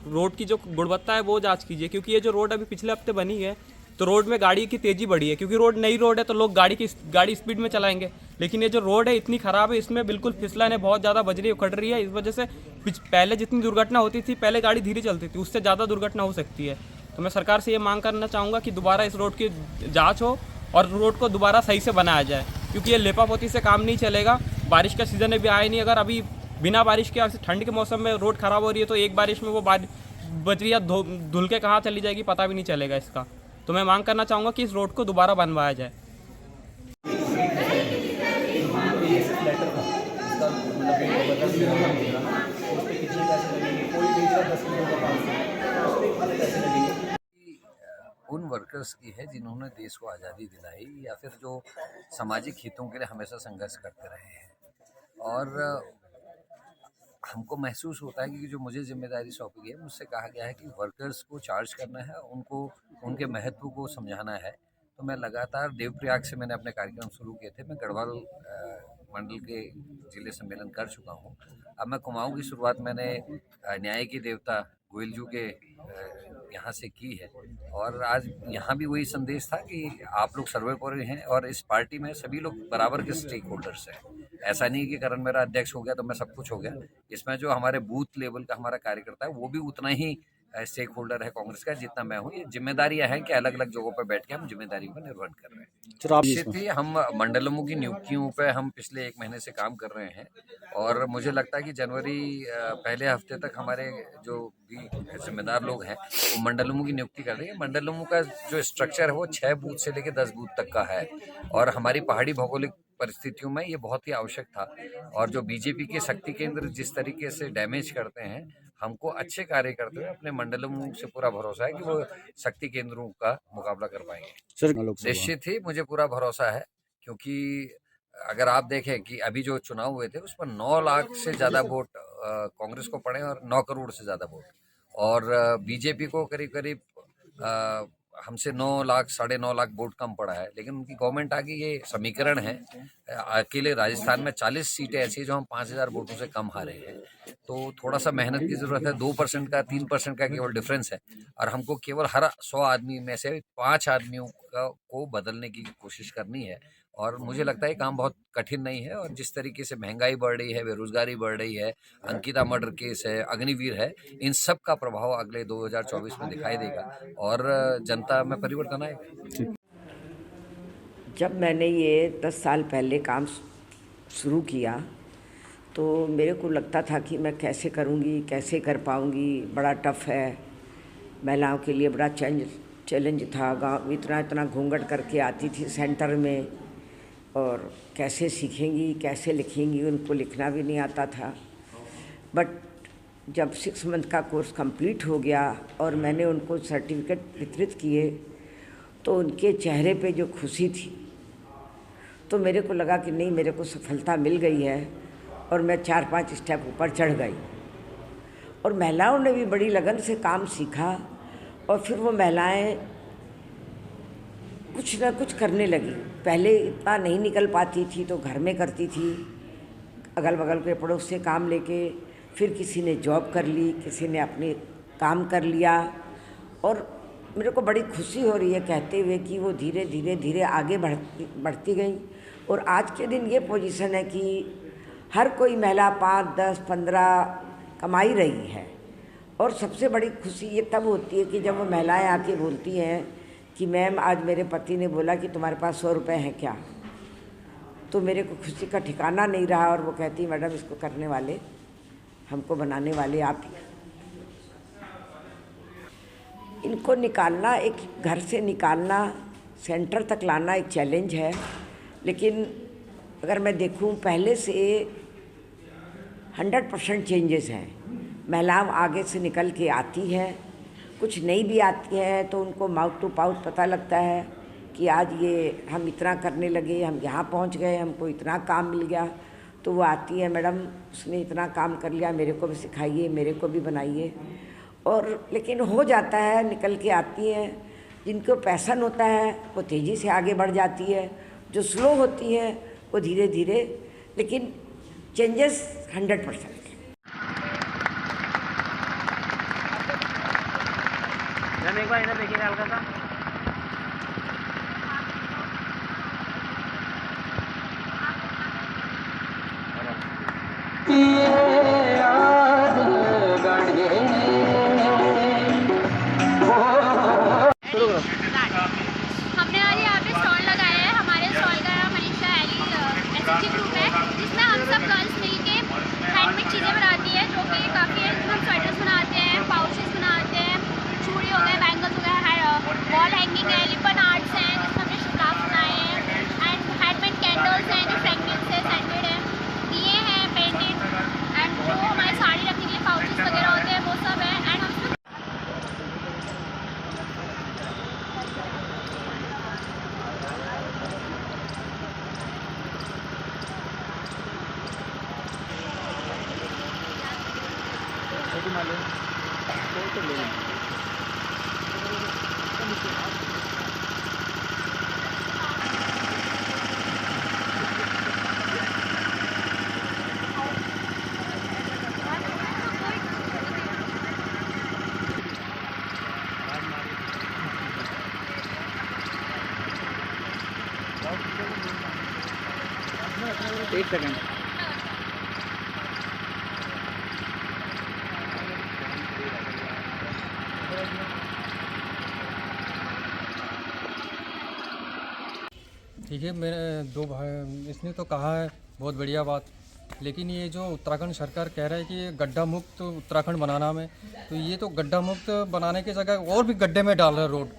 रोड की जो गुणवत्ता है वो जांच कीजिए, क्योंकि ये जो रोड अभी पिछले हफ्ते बनी है तो रोड में गाड़ी की तेज़ी बढ़ी है, क्योंकि रोड नई रोड है तो लोग गाड़ी स्पीड में चलाएंगे। लेकिन ये जो रोड है इतनी ख़राब है, इसमें बिल्कुल फिसलन है, बहुत ज़्यादा बजरी उखड़ रही है। इस वजह से पहले जितनी दुर्घटना होती थी, पहले गाड़ी धीरे चलती थी, उससे ज़्यादा दुर्घटना हो सकती है। तो मैं सरकार से ये मांग करना चाहूँगा कि दोबारा इस रोड की जाँच हो और रोड को दोबारा सही से बनाया जाए, क्योंकि ये लेपापोती से काम नहीं चलेगा। बारिश का सीज़न अभी आया नहीं, अगर अभी बिना बारिश के ठंड के मौसम में रोड ख़राब हो रही है तो एक बारिश में वो बजरिया धुल के कहाँ चली जाएगी पता भी नहीं चलेगा इसका। तो मैं मांग करना चाहूँगा कि इस रोड को दोबारा बनवाया जाए। उन वर्कर्स की है जिन्होंने देश को आज़ादी दिलाई, या फिर जो सामाजिक हितों के लिए हमेशा संघर्ष करते रहे हैं। और हमको महसूस होता है कि जो मुझे जिम्मेदारी सौंपी गई है, मुझसे कहा गया है कि वर्कर्स को चार्ज करना है, उनको उनके महत्व को समझाना है। तो मैं लगातार देवप्रयाग से मैंने अपने कार्यक्रम शुरू किए थे। मैं गढ़वाल मंडल के जिले सम्मेलन कर चुका हूँ। अब मैं कुमाऊँ की शुरुआत मैंने न्याय के देवता गोइलजू के यहाँ से की है, और आज यहाँ भी वही संदेश था कि आप लोग सर्वोपरि हैं और इस पार्टी में सभी लोग बराबर के स्टेक होल्डर्स हैं। ऐसा नहीं कि करण मेरा अध्यक्ष हो गया तो मैं सब कुछ हो गया। इसमें जो हमारे बूथ लेवल का हमारा कार्यकर्ता है वो भी उतना ही स्टेक होल्डर है कांग्रेस का जितना मैं हूँ। ये जिम्मेदारियां हैं कि अलग अलग जगहों पर बैठ के हम जिम्मेदारियों का निर्वहन कर रहे हैं। निश्चित ही हम मंडलों की नियुक्तियों पे हम पिछले 1 महीने से काम कर रहे हैं, और मुझे लगता है कि जनवरी पहले हफ्ते तक हमारे जो भी जिम्मेदार लोग हैं वो मंडलों की नियुक्ति कर रहे हैं। मंडलों का जो स्ट्रक्चर है वो 6 बूथ से लेकर 10 बूथ तक का है, और हमारी पहाड़ी भौगोलिक परिस्थितियों में ये बहुत ही आवश्यक था। और जो बीजेपी के शक्ति केंद्र जिस तरीके से डैमेज करते हैं, हमको अच्छे कार्य करते हुए अपने मंडलों से पूरा भरोसा है कि वो शक्ति केंद्रों का मुकाबला कर पाएंगे। निश्चित ही मुझे पूरा भरोसा है, क्योंकि अगर आप देखें कि अभी जो चुनाव हुए थे उस पर 9 लाख से ज़्यादा वोट कांग्रेस को पड़े और 9 करोड़ से ज़्यादा वोट, और बीजेपी को करीब करीब हमसे 9 लाख 9.5 लाख वोट कम पड़ा है। लेकिन उनकी गवर्नमेंट आ गई। ये समीकरण है, अकेले राजस्थान में 40 सीटें ऐसी जो हम 5000 वोटों से कम हारे हैं। तो थोड़ा सा मेहनत की ज़रूरत है। 2% का 3% का केवल डिफरेंस है, और हमको केवल हर 100 आदमी में से 5 आदमियों को बदलने की कोशिश करनी है। और मुझे लगता है काम बहुत कठिन नहीं है, और जिस तरीके से महंगाई बढ़ रही है, बेरोजगारी बढ़ रही है, अंकिता मर्डर केस है, अग्निवीर है, इन सब का प्रभाव अगले 2024 में दिखाई देगा और जनता में परिवर्तन आएगा। जब मैंने ये 10 साल पहले काम शुरू किया तो मेरे को लगता था कि मैं कैसे करूँगी, कैसे कर पाऊँगी, बड़ा टफ है, महिलाओं के लिए बड़ा चैलेंज था। गाँव इतना घूंघट करके आती थी सेंटर में, और कैसे सीखेंगी, कैसे लिखेंगी, उनको लिखना भी नहीं आता था। बट जब 6 मंथ का कोर्स कंप्लीट हो गया और मैंने उनको सर्टिफिकेट वितरित किए तो उनके चेहरे पे जो खुशी थी, तो मेरे को लगा कि नहीं, मेरे को सफलता मिल गई है, और मैं 4-5 स्टेप ऊपर चढ़ गई। और महिलाओं ने भी बड़ी लगन से काम सीखा, और फिर वो महिलाएं कुछ ना कुछ करने लगी। पहले इतना नहीं निकल पाती थी तो घर में करती थी, अगल बगल के पड़ोस से काम लेके। फिर किसी ने जॉब कर ली, किसी ने अपने काम कर लिया, और मेरे को बड़ी खुशी हो रही है कहते हुए कि वो धीरे धीरे धीरे आगे बढ़ती गई और आज के दिन ये पोजीशन है कि हर कोई महिला 5, 10, 15 कमाई रही है। और सबसे बड़ी खुशी ये तब होती है कि जब वो महिलाएं आके बोलती हैं कि मैम आज मेरे पति ने बोला कि तुम्हारे पास 100 रुपये हैं क्या, तो मेरे को खुशी का ठिकाना नहीं रहा और वो कहती मैडम इसको करने वाले, हमको बनाने वाले आप ही। इनको निकालना, एक घर से निकालना, सेंटर तक लाना एक चैलेंज है, लेकिन अगर मैं देखूं पहले से 100% चेंजेस हैं। महिलाएं आगे से निकल के आती हैं, कुछ नई भी आती हैं तो उनको माउथ टू माउथ पता लगता है कि आज ये हम इतना करने लगे, हम यहाँ पहुँच गए, हमको इतना काम मिल गया, तो वो आती है मैडम उसने इतना काम कर लिया, मेरे को भी सिखाइए, मेरे को भी बनाइए। और लेकिन हो जाता है, निकल के आती हैं। जिनको पैशन होता है वो तेज़ी से आगे बढ़ जाती है, जो स्लो होती है वो धीरे धीरे, लेकिन चेंजेस 100%। एक बार इधर देखिए हल्का सा। हमने आज यहाँ पे स्टॉल लगाया है। हमारे स्टॉल का नाम मनीषा एली एसएचजी ग्रुप है, जिसमें हम सब गर्ल्स मिलके हैंडमेड चीज़ें बनाती है, जो कि काफ़ी है। हम स्वेटर्स बनाते हैं, पाउचेस बनाते हैं, चूड़ी हो गए, बैंगल्स हो गए, वॉल हैंगिंग है, लिपन आर्ट्स हैं जिसमें हमने स्कार्फ बनाए हैं, एंड हैंडमेड कैंडल्स हैं जो फ्रेगनेंस है, सेंटेड है, दिए हैं पेंटेड, एंड जो हमारे साड़ी रखने के लिए पाउचेस वगैरह होते हैं वो सब है। एंड हम एक सेकंड। ठीक है, मेरे दो भाई इसने तो कहा है बहुत बढ़िया बात, लेकिन ये जो उत्तराखंड सरकार कह रहा है कि ये गड्ढा मुक्त उत्तराखंड बनाना में, तो ये तो गड्ढा मुक्त बनाने की जगह और भी गड्ढे में डाल रहा है रोड।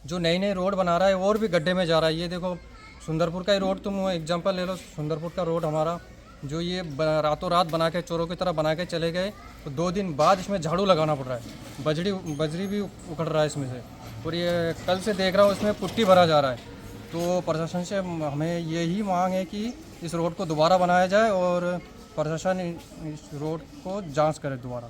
जो नई नई रोड बना रहा है और भी गड्ढे में जा रहा है। ये देखो सुंदरपुर का ही रोड तुम एग्जांपल ले लो, सुंदरपुर का रोड हमारा जो ये रातों रात बना के चोरों की तरह बना के चले गए, तो 2 दिन बाद इसमें झाड़ू लगाना पड़ रहा है, बजरी भी उखड़ रहा है इसमें से, और ये कल से देख रहा हूँ इसमें पुट्टी भरा जा रहा है। तो प्रशासन से हमें यही मांग है कि इस रोड को दोबारा बनाया जाए और प्रशासन इस रोड को जांच करे दोबारा।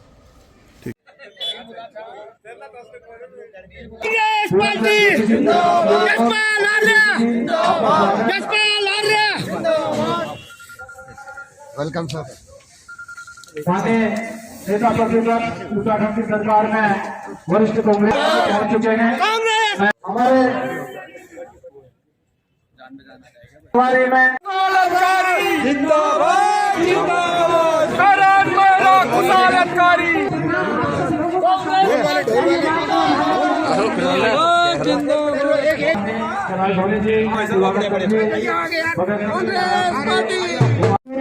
Welcome sir. नेता प्रतिपक्ष उत्तराखंड की सरकार में वरिष्ठ कांग्रेस पहुंच चुके हैं। हमारे में जिंदाबाद जिंदाबाद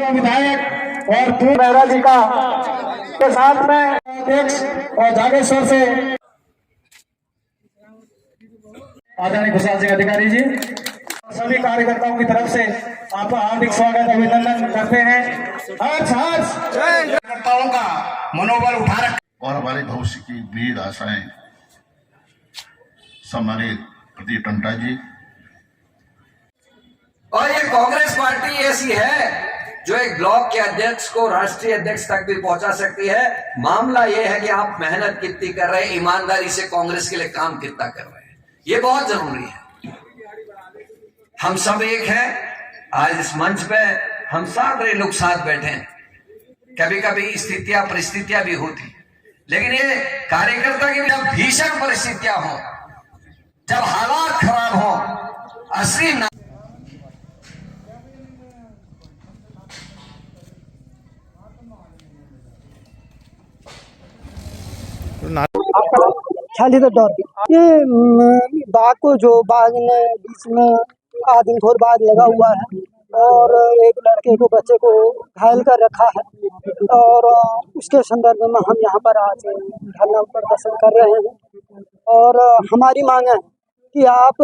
विधायक और पी मेहरा जी का के साथ में अध्यक्ष और जागेश्वर से आदरणीय खुशहाल सिंह अधिकारी जी, सभी कार्यकर्ताओं की तरफ से आपका हार्दिक स्वागत अभिनंदन करते हैं। कार्यकर्ताओं का मनोबल उठा रखा और हमारे भविष्य की उम्मीद आशाएं सम्मानित प्रदीप टंटा जी। और ये कांग्रेस पार्टी ऐसी है जो एक ब्लॉक के अध्यक्ष को राष्ट्रीय अध्यक्ष तक भी पहुंचा सकती है। मामला ये है कि आप मेहनत कितनी कर रहे हैं, ईमानदारी से कांग्रेस के लिए काम कितना कर रहे हैं, ये बहुत जरूरी है। हम सब एक हैं, आज इस मंच पे हम सारे लोग साथ बैठे हैं। कभी कभी स्थितियां परिस्थितियां भी होती, लेकिन ये कार्यकर्ता की जब भीषण परिस्थितियां हो, जब हालात खराब हो, असली खाली तो डर ये बाघ को जो बाघ ने बीच में आदमी थोड़ बाघ लगा हुआ है और एक लड़के को बच्चे को घायल कर रखा है और उसके संदर्भ में हम यहाँ पर आज धरना प्रदर्शन कर रहे हैं और हमारी मांग है कि आप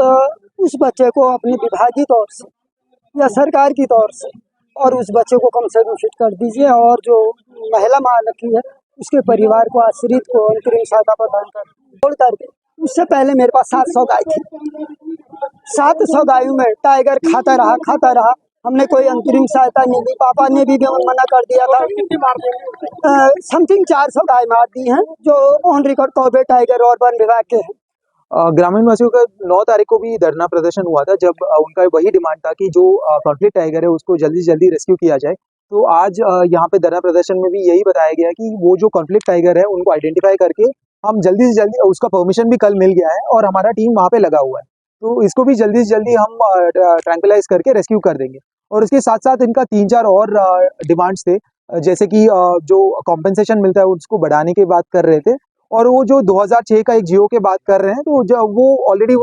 उस बच्चे को अपनी विभागीय तौर से या सरकार की तौर से और उस बच्चे को कम से कम फिट कर दीजिए और जो महिला मां रखी है उसके परिवार को आश्रित को अंतरिम सहायता प्रदान कर छोड़ करके। उससे पहले मेरे पास 700 गाय थी, 700 गायों में टाइगर खाता रहा। हमने कोई अंतरिम सहायता नहीं दी, पापा ने भी मना कर दिया था। समथिंग 400 गाय मार दी हैं जो ऑन रिकॉर्ड कॉर्बेट टाइगर और वन विभाग के हैं। ग्रामीण वासियों का 9 तारीख को भी धरना प्रदर्शन हुआ था, जब उनका वही डिमांड था कि जो कॉन्फ्लिक्ट टाइगर है उसको जल्दी से जल्दी रेस्क्यू किया जाए। तो आज यहाँ पे धरना प्रदर्शन में भी यही बताया गया कि वो जो कॉन्फ्लिक्ट टाइगर है उनको आइडेंटिफाई करके हम जल्दी से जल्दी, उसका परमिशन भी कल मिल गया है और हमारा टीम वहाँ पे लगा हुआ है, तो इसको भी जल्दी से जल्दी हम ट्रैंक्विलाइज करके रेस्क्यू कर देंगे। और इसके साथ साथ इनका 3-4 और डिमांड्स थे, जैसे कि जो कॉम्पेंसेशन मिलता है उसको बढ़ाने की बात कर रहे थे और वो जो 2006 का एक जियो के बात कर रहे हैं, तो वो ऑलरेडी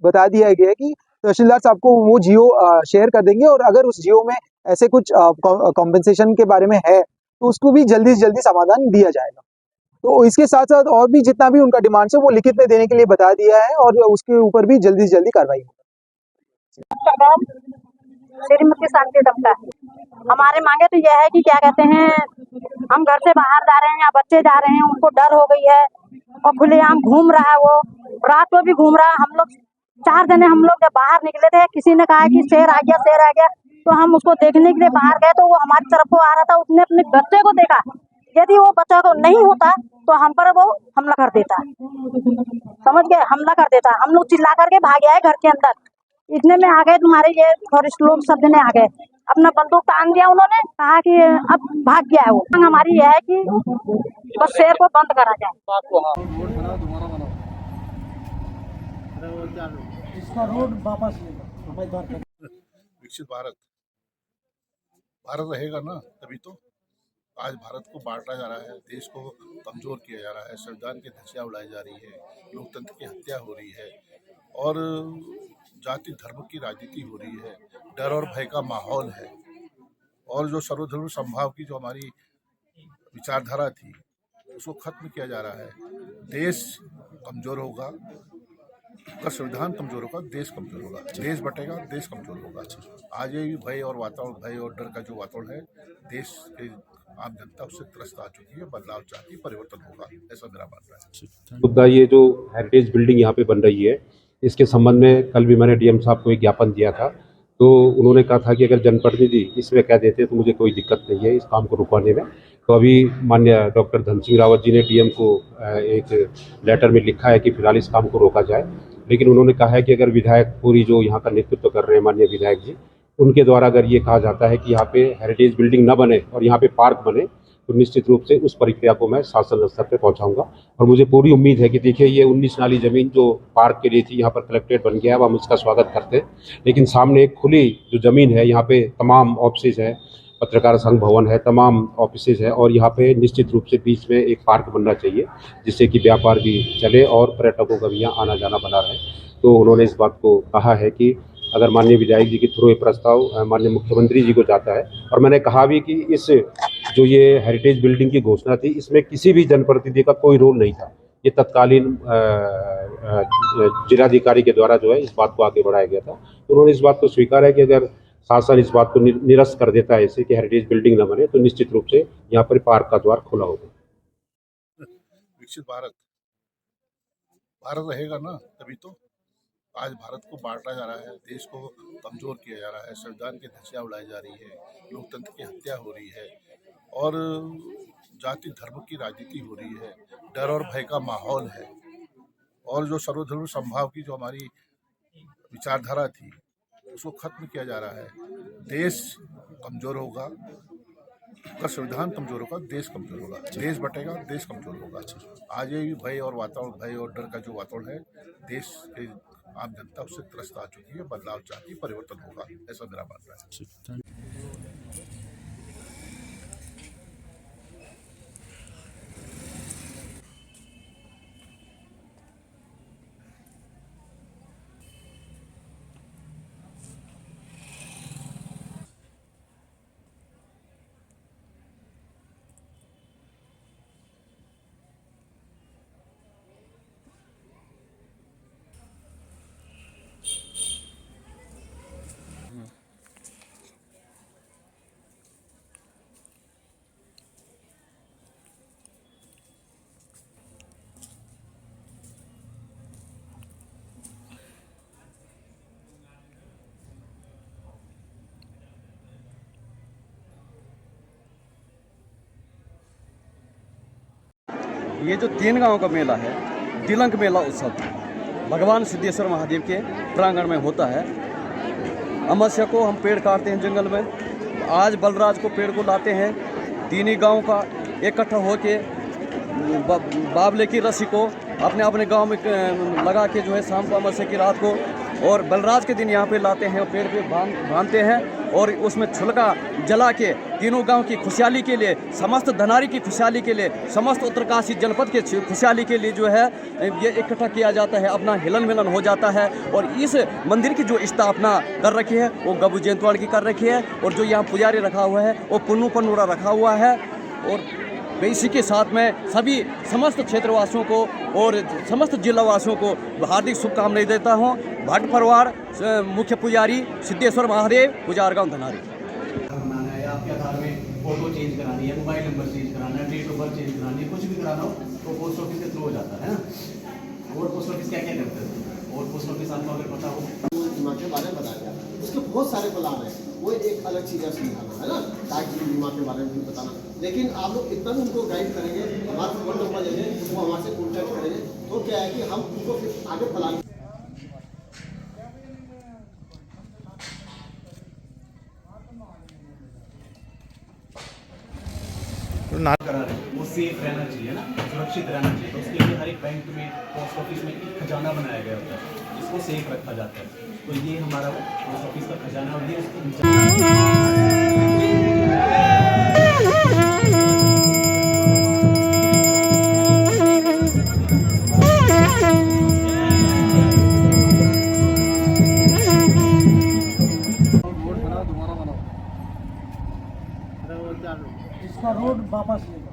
बता दिया गया है कि तहसीलदार साहब को वो जियो शेयर कर देंगे और अगर उस जियो में ऐसे कुछ कॉम्पेंसेशन के बारे में है तो उसको भी जल्दी से जल्दी समाधान दिया जाएगा। तो इसके साथ साथ और भी जितना भी उनका डिमांड है वो लिखित में देने के लिए बता दिया है और उसके ऊपर भी जल्दी से जल्दी कार्रवाई होगी। श्रीमती शांति दफ्ता हमारे मांगे तो यह है कि क्या कहते हैं, हम घर से बाहर जा रहे हैं या बच्चे जा रहे हैं, उनको डर हो गई है और खुलेआम घूम रहा है, वो रात को भी घूम रहा है। हम लोग 4 जने हम लोग जब बाहर निकले थे, किसी ने कहा कि शेर आ गया, तो हम उसको देखने के लिए बाहर गए तो वो हमारी तरफ को आ रहा था। उसने अपने बच्चे को देखा, यदि वो बच्चा को नहीं होता तो हम पर वो हमला कर देता, समझ गए, हमला कर देता। हम लोग चिल्ला करके भाग आए घर के अंदर, इतने में आ गए तुम्हारे ये फॉरेस्ट लोग, सब जने आ गए, अपना बंदूक तान दिया, उन्होंने कहा कि अब भाग गया है वो। हमारी यह है कि बस शेर को बंद करा जाए। इसका रोड वापस विकसित भारत रहेगा ना, तभी तो आज भारत को बांटा जा रहा है, देश को कमजोर किया जा रहा है, संविधान की धज्जियां उड़ाई जा रही है, लोकतंत्र की हत्या हो रही है और जाति धर्म की राजनीति हो रही है, डर और भय का माहौल है और जो सर्वधर्म समभाव की जो हमारी विचारधारा थी उसको खत्म किया जा रहा है। देश कमजोर होगा, अगर संविधान कमजोर होगा देश कमजोर होगा, देश बटेगा देश कमजोर होगा। आज ये भय और वातावरण, भय और डर का जो वातावरण है, देश के आम जनता उससे त्रस्त आ चुकी है, बदलाव चाहती है, परिवर्तन होगा, ऐसा मेरा मानना है। मुद्दा ये जो हेरिटेज बिल्डिंग यहाँ पे बन रही है, इसके संबंध में कल भी मैंने डीएम साहब को एक ज्ञापन दिया था, तो उन्होंने कहा था कि अगर जनप्रतिनिधि इसमें कह देते तो मुझे कोई दिक्कत नहीं है इस काम को रुकवाने में। तो अभी माननीय डॉक्टर धन सिंह रावत जी ने डीएम को एक लेटर में लिखा है कि फिलहाल इस काम को रोका जाए, लेकिन उन्होंने कहा है कि अगर विधायक पूरी जो यहाँ का नेतृत्व कर रहे हैं माननीय विधायक जी, उनके द्वारा अगर ये कहा जाता है कि यहाँ पे हेरिटेज बिल्डिंग न बने और यहाँ पे पार्क बने, तो निश्चित रूप से उस प्रक्रिया को मैं शासन स्तर पे पहुँचाऊँगा। और मुझे पूरी उम्मीद है कि देखिए ये 19 नाली ज़मीन जो पार्क के लिए थी, यहाँ पर कलेक्ट्रेट बन गया है, अब हम इसका स्वागत करते हैं, लेकिन सामने एक खुली जो ज़मीन है, यहाँ पे तमाम ऑफिस है, पत्रकार संघ भवन है, तमाम ऑफिस है और यहाँ पे निश्चित रूप से बीच में एक पार्क बनना चाहिए जिससे कि व्यापार भी चले और पर्यटकों का भी यहाँ आना जाना बना रहे। तो उन्होंने इस बात को कहा है कि अगर माननीय विधायक जी के थ्रू ये प्रस्ताव माननीय मुख्यमंत्री जी को जाता है, और मैंने कहा भी कि इस जो ये हेरिटेज बिल्डिंग की घोषणा थी इसमें किसी भी जनप्रतिनिधि का कोई रोल नहीं था, ये तत्कालीन जिलाधिकारी के द्वारा जो है इस बात को आगे बढ़ाया गया था। तो उन्होंने इस बात को स्वीकारा है कि अगर शासन इस बात को निरस्त कर देता है ऐसे कि हेरिटेज बिल्डिंग न बने, तो निश्चित रूप से यहाँ पर पार्क का द्वार खुला होगा। विकसित भारत रहेगा ना, तभी तो आज भारत को बांटा जा रहा है, देश को कमजोर किया जा रहा है, संविधान की धज्जियां उड़ाई जा रही है, लोकतंत्र की हत्या हो रही है और जाति धर्म की राजनीति हो रही है, डर और भय का माहौल है और जो सर्वधर्म समभाव की जो हमारी विचारधारा थी उसको खत्म किया जा रहा है। देश कमजोर होगा, अगर संविधान कमजोर होगा देश कमजोर होगा, देश बटेगा देश कमजोर होगा। आज ये भय और वातावरण, भय और डर का जो वातावरण है, देश के आम जनता उससे त्रस्त आ चुकी है, बदलाव चाहती है, परिवर्तन होगा, ऐसा मेरा मानना है। ये जो 3 गांव का मेला है, तिलंक मेला उत्सव, भगवान सिद्धेश्वर महादेव के प्रांगण में होता है। अमावस्या को हम पेड़ काटते हैं जंगल में। आज बलराज को पेड़ को लाते हैं, तीनों गांव का इकट्ठा होके बावले की रस्सी को अपने अपने गांव में लगा के जो है शाम को अमावस्या की रात को और बलराज के दिन यहाँ पे लाते हैं और पेड़ पे बांधते हैं और उसमें छुलका जला के तीनों गांव की खुशहाली के लिए, समस्त धनारी की खुशहाली के लिए, समस्त उत्तरकाशी जनपद के खुशहाली के लिए जो है ये इकट्ठा किया जाता है, अपना हिलन मिलन हो जाता है। और इस मंदिर की जो स्थापना कर रखी है वो गबू जयंतवाड़ की कर रखी है और जो यहाँ पुजारी रखा हुआ है वो पुन्नू पन्नूरा रखा हुआ है। और इसी के साथ में सभी समस्त क्षेत्रवासियों को और समस्त जिलावासियों को हार्दिक शुभकामनाएं देता हूं। भट्ट परिवार मुख्य पुजारी सिद्धेश्वर महादेव, पुजार गांव धनारी। बनाना है, आपके आधार में फोटो चेंज करानी है, मोबाइल नंबर चेंज कराना है, डेट ऑफ बर्थ चेंज करानी है, कुछ भी कराना हो तो पोस्ट ऑफिस के थ्रू हो जाता है ना। और पोस्ट ऑफिस क्या क्या करते हैं और पोस्ट ऑफिस आपको अगर पता हो बीमा के बारे में बताया गया, उसके बहुत सारे प्लान है, वो एक अलग चीज़ है समझाना, है ना, डाक जीवन बीमा के बारे में भी बताना। लेकिन आप लोग इतना भी उनको गाइड करेंगे, हमारा फोन नंबर लेंगे, वो हमारे से कॉन्टैक्ट करेंगे, तो क्या है कि हम उनको फिर आगे प्लान वो सेफ रहना चाहिए ना, सुरक्षित रहना चाहिए। तो उसके लिए हर एक बैंक में, पोस्ट ऑफिस में एक खजाना बनाया गया होता है, जिसको सेफ रखा जाता है। तो ये हमारा पोस्ट ऑफिस का खजाना और ये इसका रोड वापस लेगा।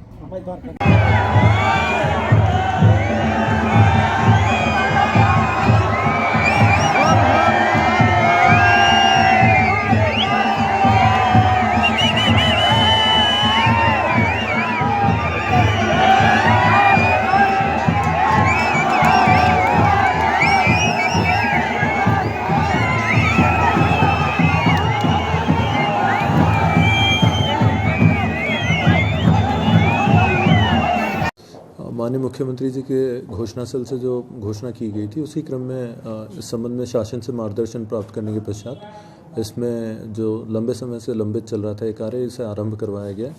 माननीय मुख्यमंत्री जी के घोषणा स्थल से जो घोषणा की गई थी उसी क्रम में इस संबंध में शासन से मार्गदर्शन प्राप्त करने के पश्चात इसमें जो लंबे समय से लंबित चल रहा था ये कार्य, इसे आरंभ करवाया गया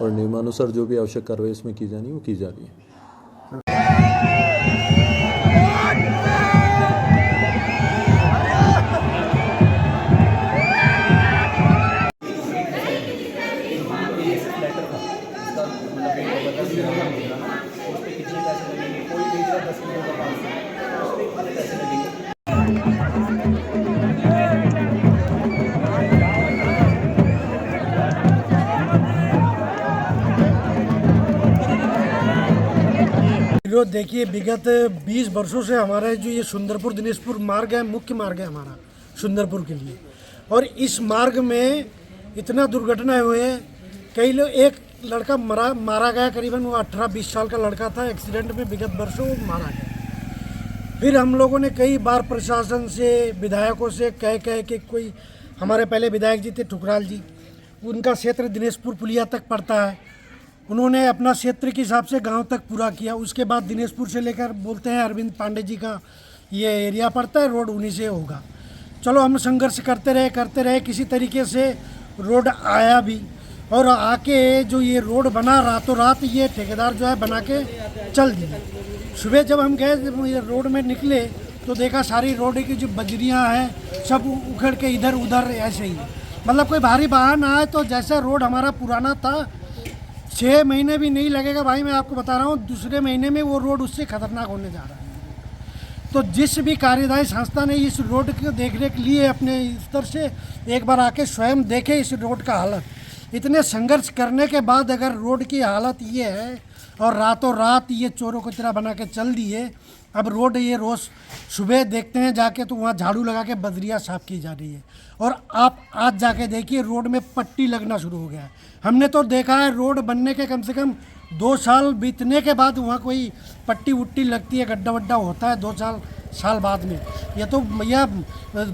और नियमानुसार जो भी आवश्यक कार्रवाई इसमें की जानी है वो की जा रही है। देखिए, विगत 20 वर्षों से हमारा जो ये सुंदरपुर दिनेशपुर मार्ग है, मुख्य मार्ग है हमारा सुंदरपुर के लिए, और इस मार्ग में इतना दुर्घटनाएं हुए हैं। कई लोग, एक लड़का मारा गया, करीबन वो 18-20 साल का लड़का था, एक्सीडेंट में विगत वर्षों वो मारा गया। फिर हम लोगों ने कई बार प्रशासन से, विधायकों से कह के, कोई हमारे पहले विधायक जी थे ठुकराल जी, उनका क्षेत्र दिनेशपुर पुलिया तक पड़ता है, उन्होंने अपना क्षेत्र के हिसाब से गांव तक पूरा किया। उसके बाद दिनेशपुर से लेकर बोलते हैं अरविंद पांडे जी का ये एरिया पड़ता है, रोड उन्हीं से होगा। चलो हम संघर्ष करते रहे, किसी तरीके से रोड आया भी, और आके जो ये रोड बना रातों रात ये ठेकेदार जो है बना के चल दिए। सुबह जब हम गए ये रोड में निकले तो देखा सारी रोड की जो बजरियां हैं सब उखड़ के इधर उधर ऐसे ही, मतलब कोई भारी वाहन आए तो जैसा रोड हमारा पुराना था 6 महीने भी नहीं लगेगा भाई, मैं आपको बता रहा हूँ, दूसरे महीने में वो रोड उससे खतरनाक होने जा रहा है। तो जिस भी कार्यदायी संस्था ने इस रोड को देखने के लिए अपने स्तर से एक बार आके स्वयं देखे इस रोड का हालत, इतने संघर्ष करने के बाद अगर रोड की हालत ये है और रातों रात ये चोरों की तरह बना के चल दिए। अब रोड ये रोज़ सुबह देखते हैं जाके तो वहाँ झाड़ू लगा के बजरिया साफ़ की जा रही है, और आप आज जाके देखिए रोड में पट्टी लगना शुरू हो गया है। हमने तो देखा है रोड बनने के कम से कम 2 साल बीतने के बाद वहाँ कोई पट्टी उट्टी लगती है, गड्ढा वड्ढा होता है 2 साल बाद में। ये तो भैया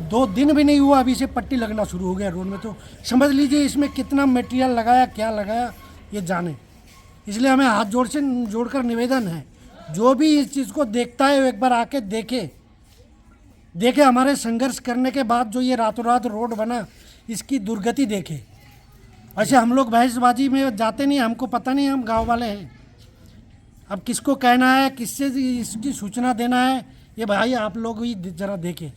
2 दिन भी नहीं हुआ अभी से पट्टी लगना शुरू हो गया रोड में, तो समझ लीजिए इसमें कितना मटेरियल लगाया क्या लगाया ये जाने। इसलिए हमें हाथ जोड़कर निवेदन है, जो भी इस चीज़ को देखता है वो एक बार आके देखे हमारे संघर्ष करने के बाद जो ये रातों रात रोड बना इसकी दुर्गति देखे। ऐसे हम लोग बहसबाजी में जाते नहीं, हमको पता नहीं, हम गांव वाले हैं। अब किसको कहना है, किससे इसकी सूचना देना है, ये भाई आप लोग ही ज़रा देखें।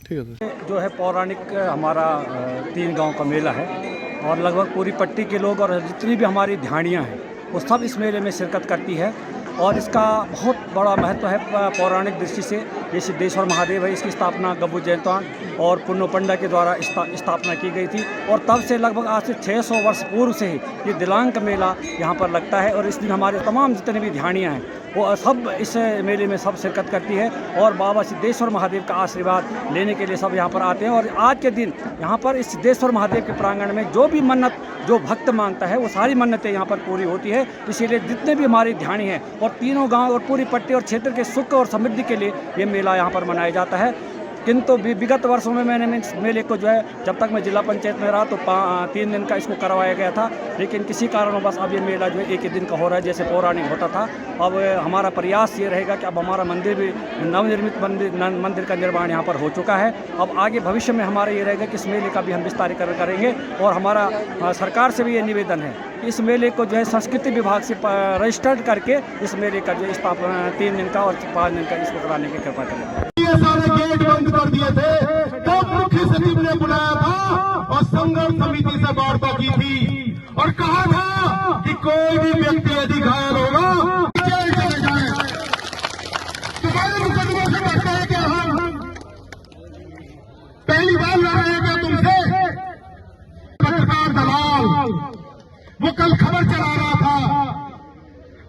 ठीक है सर। जो है पौराणिक हमारा 3 गांव का मेला है और लगभग पूरी पट्टी के लोग और जितनी भी हमारी ध्यानियाँ हैं वो सब इस मेले में शिरकत करती है, और इसका बहुत बड़ा महत्व है पौराणिक दृष्टि से। ये सिद्धेश्वर महादेव है, इसकी स्थापना गब्बू जयंतान और पुन्नो पंडा के द्वारा स्थापना की गई थी, और तब से लगभग आज से 600 वर्ष पूर्व से ही ये दिलांक मेला यहाँ पर लगता है। और इस दिन हमारे तमाम जितने भी ध्यानियाँ हैं वो सब इस मेले में सब शिरकत करती है, और बाबा सिद्धेश्वर महादेव का आशीर्वाद लेने के लिए सब यहाँ पर आते हैं। और आज के दिन यहाँ पर इस सिद्धेश्वर महादेव के प्रांगण में जो भी मन्नत जो भक्त मांगता है वो सारी मन्नतें यहाँ पर पूरी होती है। इसीलिए जितने भी हमारी ध्यानी हैं और तीनों गांव और पूरी पट्टी और क्षेत्र के सुख और समृद्धि के लिए ये मेला यहाँ पर मनाया जाता है। किंतु विगत वर्षों में मैंने इस मेले को जो है जब तक मैं जिला पंचायत में रहा तो 3 दिन का इसको करवाया गया था, लेकिन किसी कारणवश अब ये मेला जो है 1 ही दिन का हो रहा है जैसे पौराणिक होता था। अब हमारा प्रयास ये रहेगा कि अब हमारा मंदिर भी नवनिर्मित मंदिर का निर्माण यहाँ पर हो चुका है। अब आगे भविष्य में हमारा ये रहेगा कि इस मेले का भी हम विस्तारीकरण करेंगे, और हमारा सरकार से भी ये निवेदन है कि इस मेले को जो है संस्कृति विभाग से रजिस्टर्ड करके इस मेले का जो स्थापना 3 दिन का और 5 दिन का इसको कराने की कृपा करें। ये सारे गेट बंद कर दिए थे तो मुख्य सचिव ने बुलाया था और संघर्ष समिति से वार्ता की थी और कहा था कि कोई भी व्यक्ति यदि घायल होगा जेल चले जाए। तुम्हारे मुकदमों से बचते हैं क्या हम? पहली बार लड़ रहे हैं क्या तुमसे? पत्रकार दलाल वो कल खबर चला रहा था,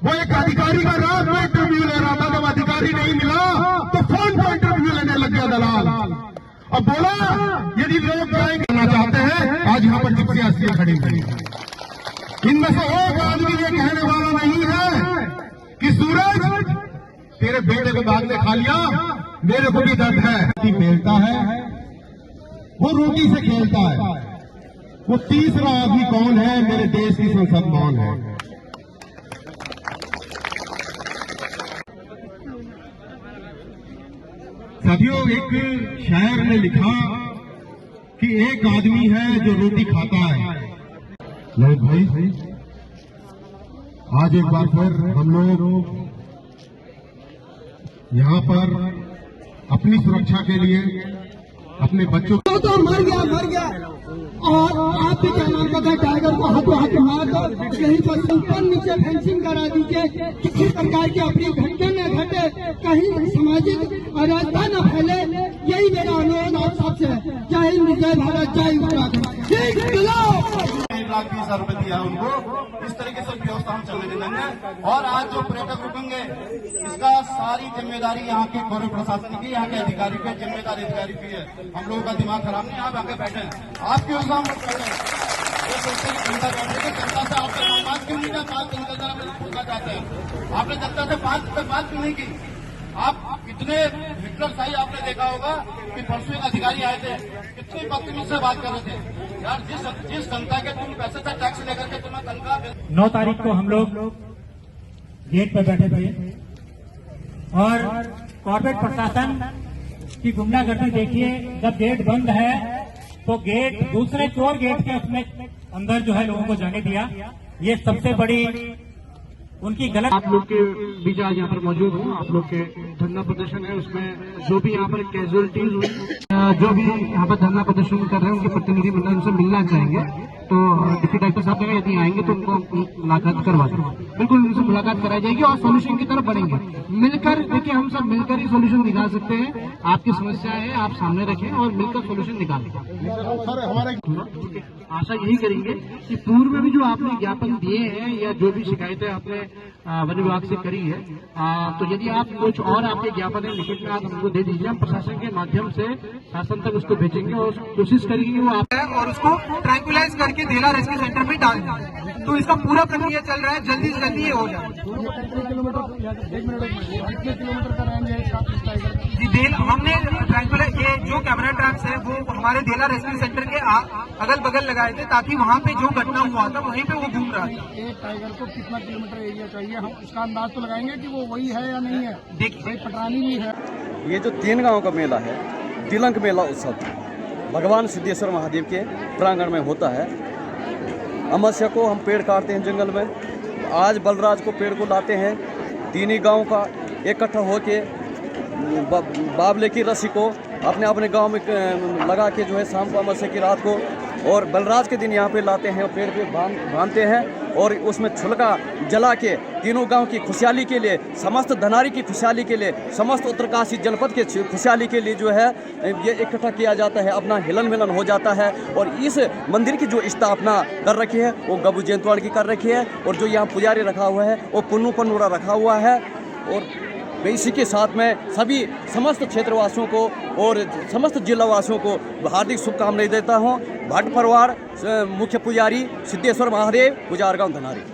वो एक अधिकारी का रात में इंटरव्यू ले रहा था, जब अधिकारी नहीं मिला तो फोन पर इंटरव्यू लेने लग गया दलाल। अब बोला यदि लोग करना चाहते हैं, आज यहाँ पर जिप्सी अस्थियां खड़ी हुई है, इनमें से एक आदमी ये कहने वाला नहीं है कि सूरज तेरे बेटे को बाग ने खा लिया, मेरे को भी दर्द है। खेलता है वो रोटी से खेलता है, वो तीसरा आदमी कौन है? मेरे देश की संसद कौन है? साथियों, एक शायर ने लिखा कि एक आदमी है जो रोटी खाता है। लोग भाई आज एक बार फिर हम लोग यहाँ पर अपनी सुरक्षा के लिए अपने बच्चों तो मर गया और आपके क्या नाम का था टाइगर को हाथों हाथ मार दो, कहीं पर ऊपर नीचे फेंसिंग करा दीजिए, किसी प्रकार की अपनी घटना न घटे, कहीं सामाजिक अराजकता न फैले। यही मेरा अनुरोध आप सबसे है। जय हिंद, जय भारत, जय उत्तराखंड। 1,20,000 रुपए दिया उनको, इस तरीके से व्यवस्था हम चलने देंगे। और आज जो पर्यटक रुकेंगे इसका सारी जिम्मेदारी यहाँ के गौरव प्रशासन की, यहाँ के अधिकारी की, जिम्मेदारी अधिकारी की है। हम लोगों का दिमाग खराब नहीं, आप आके बैठे आपकी जनता बैठे, जनता से आपसे बात क्यों नहीं किया? 5 दिन के अंदर पूछना चाहते हैं, आपने जनता से बात क्यों नहीं की? आप कितने हिटलरशाही आपने देखा होगा कि परसों एक अधिकारी आए थे, कितनी बदतमीजी से बात कर रहे थे। यार जिस जनता के तुम पैसे से टैक्स लेकर के तुम्हें तनख्वाह 9 तारीख को हम लोग गेट पर बैठे थे और कॉर्पोरेट प्रशासन की गुंडागर्दी देखिए। जब गेट बंद है तो गेट दूसरे चोर गेट के उसमें अंदर जो है लोगों को जाने दिया, ये सबसे बड़ी उनकी गलत। आप लोग के बीच आज यहाँ पर मौजूद हूँ। आप लोग के धरना प्रदर्शन है, उसमें जो भी यहाँ पर कैजुअलिटीज हुई, जो भी यहाँ पर धरना प्रदर्शन कर रहे हैं उनके प्रतिनिधि मंडल उनसे मिलना चाहेंगे। तो डिप्टी कलेक्टर साहब ने यदि आएंगे तो उनको मुलाकात करवा दें, बिल्कुल उनसे मुलाकात कराई जाएगी और सोल्यूशन की तरफ बढ़ेंगे। मिलकर देखिए, हम सब मिलकर ही सोल्यूशन निकाल सकते हैं। आपकी समस्या है, आप सामने रखें और मिलकर सोल्यूशन निकालें। आशा यही करेंगे कि पूर्व में भी जो आपने ज्ञापन दिए हैं या जो भी शिकायतें आपने वन विभाग से करी है, तो यदि आप कुछ और आपके ज्ञापन है लिखित में आप हमको दे दीजिए। हम प्रशासन के माध्यम से शासन तक उसको भेजेंगे और कोशिश करेंगे कि वो आप और उसको ट्रैंक्विलाइज करके देला रेस्क्यू सेंटर में डाल दें। तो इसका पूरा प्रक्रिया चल रहा है, जल्दी से जल्दी ये हो जाए। जी देल हमने ट्रैंक्विलाइज, ये जो कैमरा ट्रैप्स है वो हमारे देला रेस्क्यू सेंटर के अगल बगल लगाए थे, ताकि वहाँ पे जो घटना हुआ था वहीं पे वो घूम रहा था। एक टाइगर को कितना किलोमीटर एरिया चाहिए, हम उसका अंदाज तो लगाएंगे कि वो वही है या नहीं है। देखिए, पटरानी भी है। ये जो 3 गांव का मेला है, तिलंक मेला उत्सव, भगवान सिद्धेश्वर महादेव के प्रांगण में होता है। अमावस्या को हम पेड़ काटते हैं जंगल में। आज बलराज को पेड़ को लाते हैं, तीनों गांव का इकट्ठा होके बाबले की रस्सी को अपने अपने गांव में लगा के जो है शाम को अमावस्या की रात को और बलराज के दिन यहाँ पे लाते हैं, पेड़ पे बांधते हैं और उसमें छुलका जला के तीनों गांव की खुशहाली के लिए, समस्त धनारी की खुशहाली के लिए, समस्त उत्तरकाशी जनपद के खुशहाली के लिए जो है ये इकट्ठा किया जाता है, अपना हिलन मिलन हो जाता है। और इस मंदिर की जो स्थापना कर रखी है वो गबू जयंतवाड़ की कर रखी है और जो यहाँ पुजारी रखा हुआ है वो पुन्नू पन्नूरा रखा हुआ है। और मैं इसी के साथ में सभी समस्त क्षेत्रवासियों को और समस्त जिलावासियों को हार्दिक शुभकामनाएं देता हूं। भट्ट परिवार मुख्य पुजारी सिद्धेश्वर महादेव, पुजार गांव धनारी।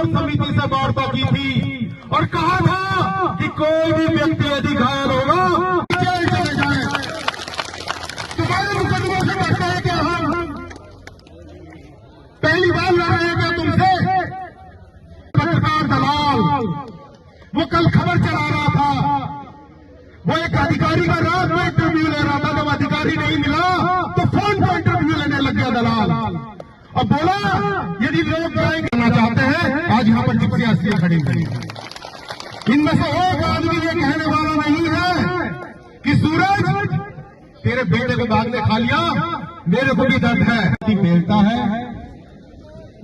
समिति से वार्ता की थी और कहा था कि कोई भी व्यक्ति यदि घायल होगा जेल चले जाए। तुम्हारे मुकदमों से बचते हैं क्या हम? पहली बार लड़ रहे हैं क्या तुमसे? पत्रकार दलाल वो कल खबर चला रहा था, वो एक अधिकारी का रात में इंटरव्यू ले रहा था, जब अधिकारी नहीं मिला तो फोन पर इंटरव्यू लेने लग गया दलाल। अब बोला यदि लोग जाएंगे करना चाहते हैं, आज यहाँ पर जिप्सी अस्थियां खड़ी हुई हैं। इनमें से एक आदमी ये कहने वाला नहीं है कि सूरज तेरे बेटे को बाघ ने खा लिया, मेरे को भी दर्द है। खेलता है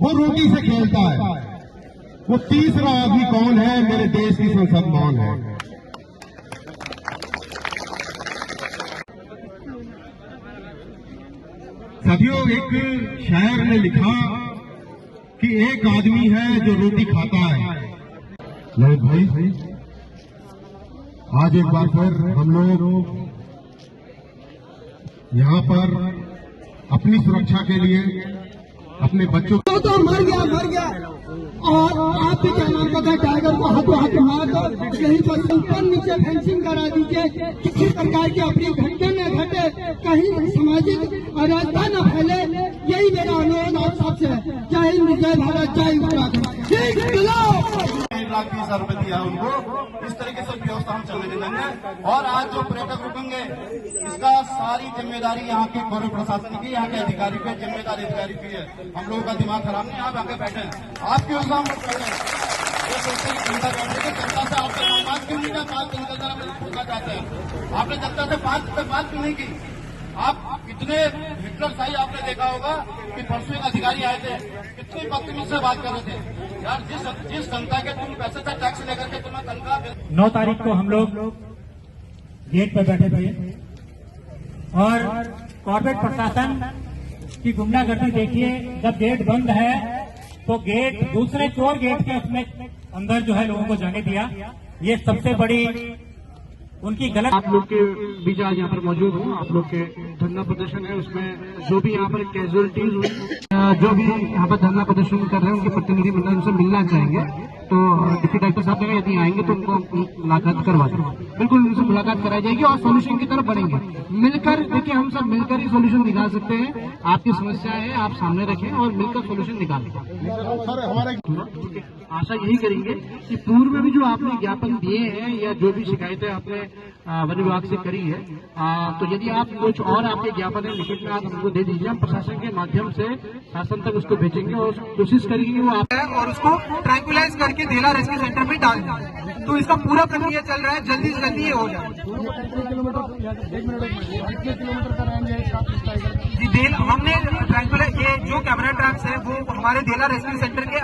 वो रोटी से खेलता है। वो तीसरा आदमी कौन है? मेरे देश की संसद मान है। सदियों एक शायर ने लिखा कि एक आदमी है जो रोटी खाता है। लोग भाई आज एक बार फिर हम लोग यहाँ पर अपनी सुरक्षा के लिए अपने बच्चों तो मर गया और आप भी क्या नाम का टाइगर को हाथों हाथ मार कर यहीं पर ऊपर नीचे फेंसिंग करा दीजिए। किसी प्रकार की अपनी घटना न घटे, कहीं सामाजिक अराजकता न फैले, यही मेरा अनुरोध आप सबसे है। जय हिंद, जय भारत, जय उत्तराखंड। 1,20,000 रुपए दिया उनको। इस तरीके से व्यवस्था हम चलने देंगे। और आज जो पर्यटक रुकेंगे इसका सारी जिम्मेदारी यहाँ के गौरव प्रशासन की, यहाँ के अधिकारी पे, जिम्मेदार अधिकारी की है। हम लोगों का दिमाग खराब नहीं, आप आगे बैठे आपके उल्जाम मत करें। ये सोचते हैं जनता बैठे कि जनता से आपका समाज क्यों नहीं, 5 दिन का पूछना चाहते हैं। आपने जनता से बात क्यों नहीं की? आप कितने हिटलरशाही आपने देखा होगा कि परसों एक अधिकारी आए थे, कितनी बदतमीजी से बात कर रहे थे। यार जिस जनता के तुम पैसे से टैक्स लेकर के तुम्हें तनख्वाह 9 तारीख को हम लोग गेट पर बैठे थे और कॉर्पोरेट प्रशासन की गुंडागर्दी देखिए, जब गेट बंद है तो गेट दूसरे चोर गेट के उसमें अंदर जो है लोगों को जाने दिया। ये सबसे बड़ी उनकी गलत। आप लोग के बीच आज यहाँ पर मौजूद हूँ। आप लोग के धरना प्रदर्शन है उसमें जो भी यहाँ पर कैजुअलिटीज हुई, जो भी यहाँ पर धरना प्रदर्शन कर रहे हैं उनके प्रतिनिधि मंडल उनसे मिलना चाहेंगे। तो डिप्टी कलेक्टर साहब अगर यदि आएंगे तो उनको मुलाकात करवा देंगे, बिल्कुल उनसे मुलाकात कराई जाएगी और सोल्यूशन की तरफ बढ़ेंगे मिलकर। देखिए हम सब मिलकर ही सोल्यूशन निकाल सकते हैं। आपकी समस्या है आप सामने रखें और मिलकर सोल्यूशन निकालें। आशा यही करेंगे कि पूर्व में भी जो आपने ज्ञापन दिए हैं या जो भी शिकायतें आपने वन विभाग से करी है, तो यदि आप कुछ और आपके ज्ञापन है लिखित में आप हमको दे दीजिए। हम प्रशासन के माध्यम से शासन तक उसको भेजेंगे और कोशिश करेंगे कि वो आप और उसको ट्रैंकुलाइज करके देला रेस्क्यू सेंटर में डाल दें। तो इसका पूरा प्रक्रिया चल रहा है, जल्दी से जल्दी ये हो जाए। हमने ट्रैंकुलाइज ये जो कैमरा ट्रैप्स है वो हमारे देला रेस्क्यू सेंटर के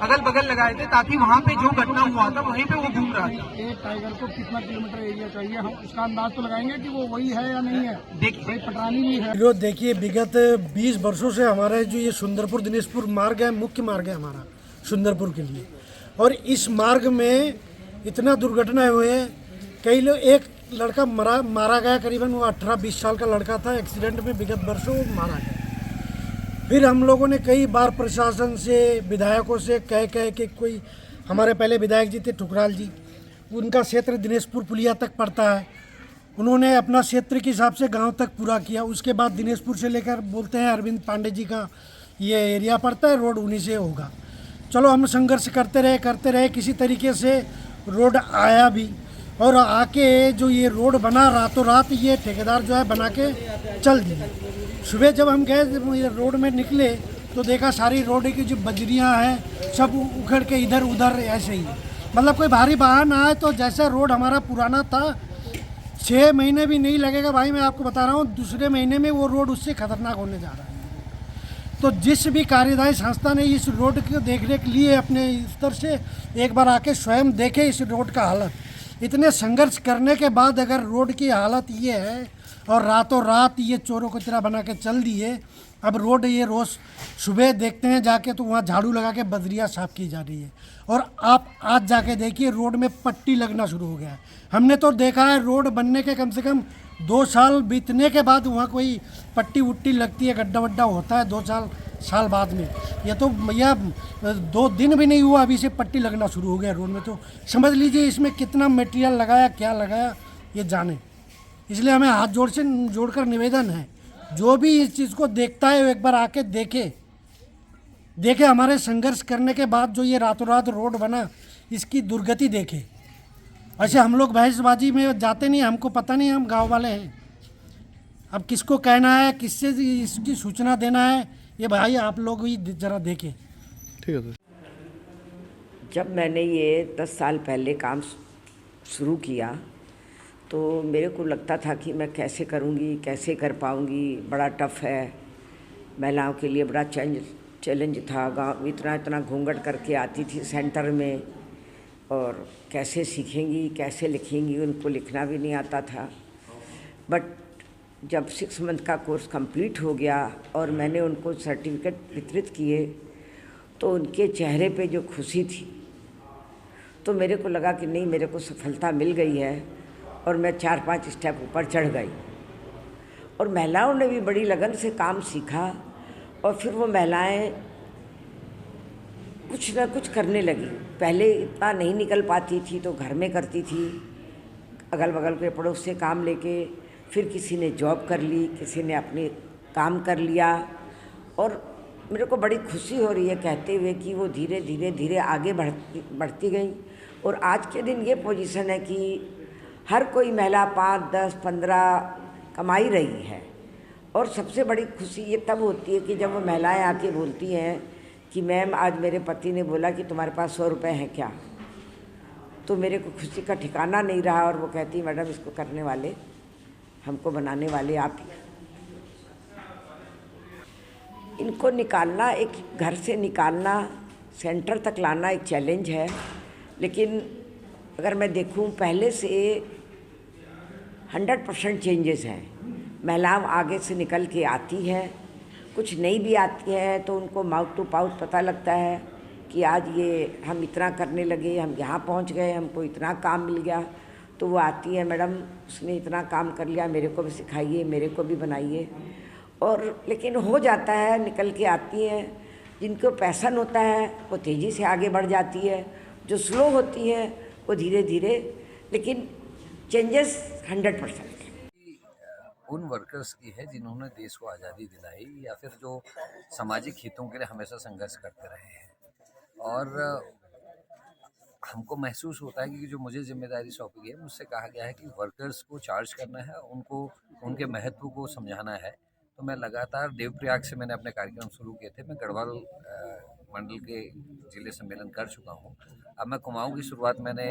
अगल बगल लगाए थे ताकि वहाँ पे जो घटना हुआ था वहीं पे वो घूम रहा था। एक टाइगर को कितना किलोमीटर एरिया चाहिए, हम उसका अंदाज तो लगाएंगे कि वो वही है या नहीं है। देखिए पटरानी भी है। जो देखिए विगत 20 वर्षों से हमारे जो ये सुंदरपुर दिनेशपुर मार्ग है, मुख्य मार्ग है हमारा सुंदरपुर के लिए, और इस मार्ग में इतना दुर्घटनाएं हुए हैं। कई लोग, एक लड़का मारा गया, करीबन वो 18-20 साल का लड़का था, एक्सीडेंट में विगत वर्षों वो मारा गया। फिर हम लोगों ने कई बार प्रशासन से, विधायकों से कह के, कोई हमारे पहले विधायक जी थे ठुकराल जी, उनका क्षेत्र दिनेशपुर पुलिया तक पड़ता है, उन्होंने अपना क्षेत्र के हिसाब से गांव तक पूरा किया। उसके बाद दिनेशपुर से लेकर बोलते हैं अरविंद पांडे जी का ये एरिया पड़ता है, रोड उन्हीं से होगा। चलो हम संघर्ष करते रहे, किसी तरीके से रोड आया भी, और आके जो ये रोड बना रातों रात ये ठेकेदार जो है बना के चल दिए। सुबह जब हम गए रोड में निकले तो देखा सारी रोड की जो बजरियां हैं सब उखड़ के इधर उधर ऐसे ही, मतलब कोई भारी वाहन आए तो जैसा रोड हमारा पुराना था 6 महीने भी नहीं लगेगा भाई, मैं आपको बता रहा हूँ, दूसरे महीने में वो रोड उससे खतरनाक होने जा रहा है। तो जिस भी कार्यदायी संस्था ने इस रोड को देखने के लिए अपने स्तर से एक बार आके स्वयं देखे इस रोड का हालत, इतने संघर्ष करने के बाद अगर रोड की हालत ये है और रातों रात ये चोरों को तरह बना के चल दिए। अब रोड ये रोज़ सुबह देखते हैं जाके तो वहाँ झाड़ू लगा के बजरिया साफ़ की जा रही है, और आप आज जाके देखिए रोड में पट्टी लगना शुरू हो गया है। हमने तो देखा है रोड बनने के कम से कम 2 साल बीतने के बाद वहाँ कोई पट्टी उट्टी लगती है, गड्ढा वड्ढा होता है 2 साल बाद में। ये तो भैया 2 दिन भी नहीं हुआ अभी से पट्टी लगना शुरू हो गया रोड में। तो समझ लीजिए इसमें कितना मटेरियल लगाया, क्या लगाया ये जाने। इसलिए हमें हाथ जोड़कर निवेदन है, जो भी इस चीज़ को देखता है वो एक बार आके देखे हमारे संघर्ष करने के बाद जो ये रातों रात रोड बना इसकी दुर्गति देखे। ऐसे हम लोग बहसबाजी में जाते नहीं, हमको पता नहीं, हम गांव वाले हैं। अब किसको कहना है, किससे इसकी सूचना देना है, ये भाई आप लोग ही ज़रा देखें। ठीक है। जब मैंने ये 10 साल पहले काम शुरू किया तो मेरे को लगता था कि मैं कैसे करूँगी, कैसे कर पाऊँगी, बड़ा टफ़ है, महिलाओं के लिए बड़ा चैलेंज था। गाँव इतना घूंघट करके आती थी सेंटर में, और कैसे सीखेंगी, कैसे लिखेंगी, उनको लिखना भी नहीं आता था। बट जब 6 मंथ का कोर्स कंप्लीट हो गया और मैंने उनको सर्टिफिकेट वितरित किए तो उनके चेहरे पे जो खुशी थी, तो मेरे को लगा कि नहीं, मेरे को सफलता मिल गई है, और मैं 4-5 स्टेप ऊपर चढ़ गई। और महिलाओं ने भी बड़ी लगन से काम सीखा, और फिर वो महिलाएं कुछ ना कुछ करने लगी। पहले इतना नहीं निकल पाती थी तो घर में करती थी, अगल बगल के पड़ोस से काम लेके, फिर किसी ने जॉब कर ली, किसी ने अपने काम कर लिया। और मेरे को बड़ी खुशी हो रही है कहते हुए कि वो धीरे धीरे आगे बढ़ती गई, और आज के दिन ये पोजीशन है कि हर कोई महिला 5, 10, 15 कमाई रही है। और सबसे बड़ी खुशी ये तब होती है कि जब वो महिलाएं आके बोलती हैं कि मैम आज मेरे पति ने बोला कि तुम्हारे पास 100 रुपये हैं क्या, तो मेरे को खुशी का ठिकाना नहीं रहा। और वो कहती मैडम इसको करने वाले, हमको बनाने वाले आप ही। इनको निकालना, एक घर से निकालना, सेंटर तक लाना एक चैलेंज है। लेकिन अगर मैं देखूं पहले से 100% चेंजेस हैं। महिलाएं आगे से निकल के आती हैं, कुछ नहीं भी आती है तो उनको माउथ टू माउथ पता लगता है कि आज ये हम इतना करने लगे, हम यहाँ पहुँच गए, हमको इतना काम मिल गया, तो वो आती है, मैडम उसने इतना काम कर लिया, मेरे को भी सिखाइए, मेरे को भी बनाइए। और लेकिन हो जाता है, निकल के आती हैं। जिनको पैशन होता है वो तेज़ी से आगे बढ़ जाती है, जो स्लो होती है वो धीरे धीरे, लेकिन चेंजेस 100%। उन वर्कर्स की है जिन्होंने देश को आज़ादी दिलाई या फिर जो सामाजिक हितों के लिए हमेशा संघर्ष करते रहे हैं। और हमको महसूस होता है कि जो मुझे जिम्मेदारी सौंपी गई है, मुझसे कहा गया है कि वर्कर्स को चार्ज करना है, उनको उनके महत्व को समझाना है। तो मैं लगातार देवप्रयाग से मैंने अपने कार्यक्रम शुरू किए थे। मैं गढ़वाल मंडल के जिले सम्मेलन कर चुका हूँ। अब मैं कुमाऊँ की शुरुआत मैंने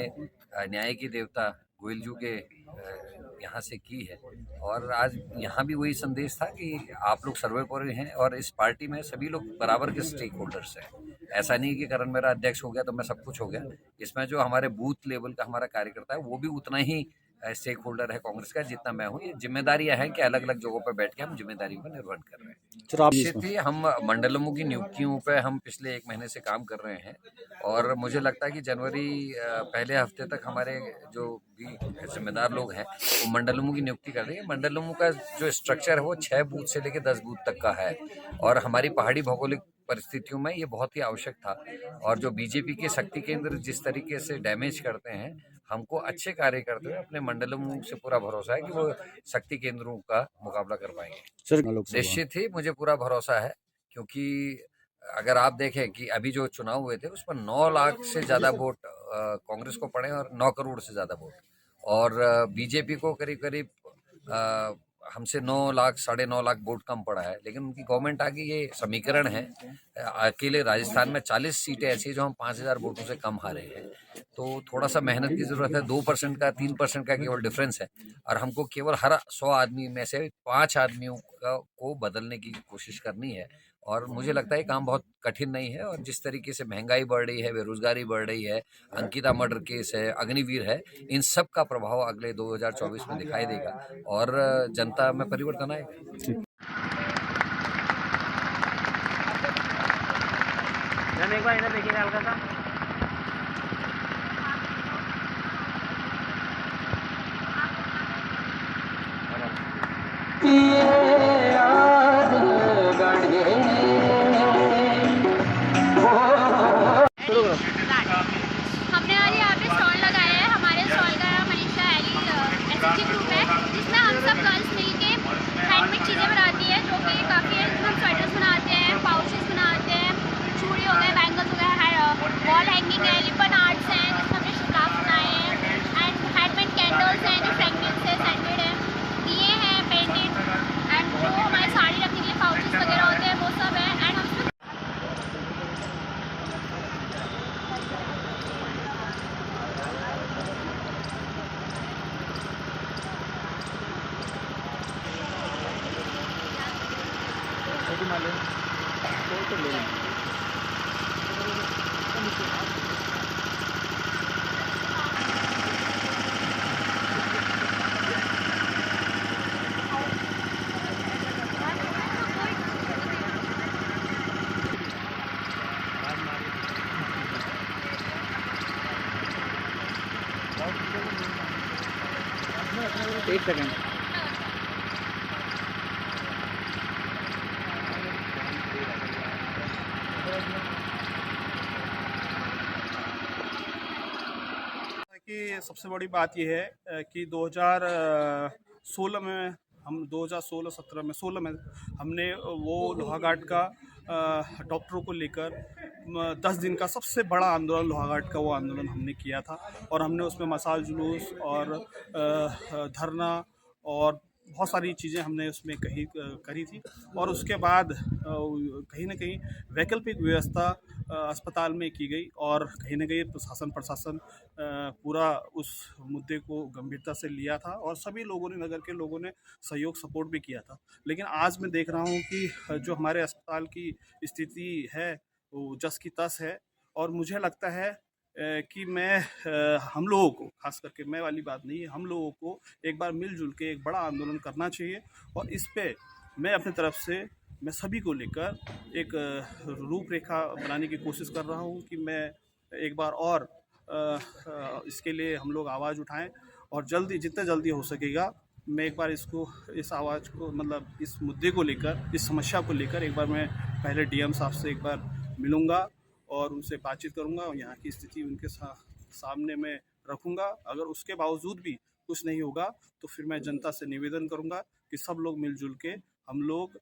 न्याय के देवता गोइलजू के यहाँ से की है। और आज यहाँ भी वही संदेश था कि आप लोग सर्वोपरि हैं और इस पार्टी में सभी लोग बराबर के स्टेक होल्डर्स हैं। ऐसा नहीं कि करण मेरा अध्यक्ष हो गया तो मैं सब कुछ हो गया। इसमें जो हमारे बूथ लेवल का हमारा कार्यकर्ता है वो भी उतना ही स्टेक होल्डर है कांग्रेस का जितना मैं हूँ। ये जिम्मेदारियां हैं कि अलग अलग जगहों पर बैठ के हम जिम्मेदारियों का निर्वहन कर रहे हैं। निश्चित ही हम मंडलमों की नियुक्तियों पे हम पिछले 1 महीने से काम कर रहे हैं और मुझे लगता है कि जनवरी पहले हफ्ते तक हमारे जो भी जिम्मेदार लोग हैं वो मंडलमों की नियुक्ति कर रहे हैं। मंडलमों का जो स्ट्रक्चर है वो 6 बूथ से लेकर 10 बूथ तक का है और हमारी पहाड़ी भौगोलिक परिस्थितियों में ये बहुत ही आवश्यक था। और जो बीजेपी के शक्ति केंद्र जिस तरीके से डैमेज करते हैं, हमको अच्छे कार्य करते हुए अपने मंडलों से पूरा भरोसा है कि वो शक्ति केंद्रों का मुकाबला कर पाएंगे। निश्चित ही मुझे पूरा भरोसा है, क्योंकि अगर आप देखें कि अभी जो चुनाव हुए थे उस पर 9 लाख से ज़्यादा वोट कांग्रेस को पड़े और 9 करोड़ से ज़्यादा वोट, और बीजेपी को करीब करीब हमसे 9 लाख 9.5 लाख वोट कम पड़ा है। लेकिन उनकी गवर्नमेंट आगे ये समीकरण है, अकेले राजस्थान में 40 सीटें ऐसी जो हम 5000 वोटों से कम हारे हैं। तो थोड़ा सा मेहनत की ज़रूरत है। 2% का 3% का केवल डिफरेंस है और हमको केवल हर 100 आदमी में से 5 आदमियों को बदलने की कोशिश करनी है। और मुझे लगता है काम बहुत कठिन नहीं है। और जिस तरीके से महंगाई बढ़ रही है, बेरोजगारी बढ़ रही है, अंकिता मर्डर केस है, अग्निवीर है, इन सब का प्रभाव अगले 2024 में दिखाई देगा और जनता में परिवर्तन आएगा। एक बार इधर देखिएगा हल्का सा। हमने आज यहाँ पे स्टॉल लगाया है। हमारे स्टॉल का नाम मनीषा एली एसएचजी ग्रुप है, जिसमें हम सब गर्ल्स मिलके हैंडमेड चीज़ें बनाती है, जो कि काफ़ी है। हम स्वेटर्स बनाते हैं, पाउचेस बनाते हैं, चूड़ी हो गए, बैंगल्स हो गए, वॉल हैंगिंग है, लिपन आर्ट्स हैं जिसमें हमने स्कार्फ बनाए हैं, एंड हैंडमेड कैंडल्स हैं जो फ्रेगनेंस है, सेंटेड है, दिए हैं पेंटेड, एंड जो हमारे साड़ी रखने के लिए पाउचेस वगैरह होते हैं वो सब है। एंड हम एक सेकंड। कि सबसे बड़ी बात यह है कि 2016 में हम 2016-17 में 16 में हमने वो लोहाघाट का डॉक्टरों को लेकर 10 दिन का सबसे बड़ा आंदोलन लोहाघाट का वो आंदोलन हमने किया था। और हमने उसमें मसाल जुलूस और धरना और बहुत सारी चीज़ें हमने उसमें करी थी। और उसके बाद कहीं ना कहीं वैकल्पिक व्यवस्था अस्पताल में की गई और कहीं ना कहीं प्रशासन पूरा उस मुद्दे को गंभीरता से लिया था और सभी लोगों ने, नगर के लोगों ने सहयोग सपोर्ट भी किया था। लेकिन आज मैं देख रहा हूँ कि जो हमारे अस्पताल की स्थिति है वो जस की तस है। और मुझे लगता है कि हम लोगों को, खास करके मैं वाली बात नहीं है, हम लोगों को एक बार मिलजुल के एक बड़ा आंदोलन करना चाहिए। और इस पे मैं अपनी तरफ से मैं सभी को लेकर एक रूपरेखा बनाने की कोशिश कर रहा हूँ कि मैं एक बार और इसके लिए हम लोग आवाज़ उठाएं और जितने जल्दी हो सकेगा मैं एक बार इस आवाज़ को, मतलब इस मुद्दे को लेकर, इस समस्या को लेकर एक बार मैं पहले डीएम साहब से एक बार मिलूँगा और उनसे बातचीत करूँगा और यहाँ की स्थिति उनके सामने में रखूँगा। अगर उसके बावजूद भी कुछ नहीं होगा तो फिर मैं जनता से निवेदन करूँगा कि सब लोग मिलजुल के हम लोग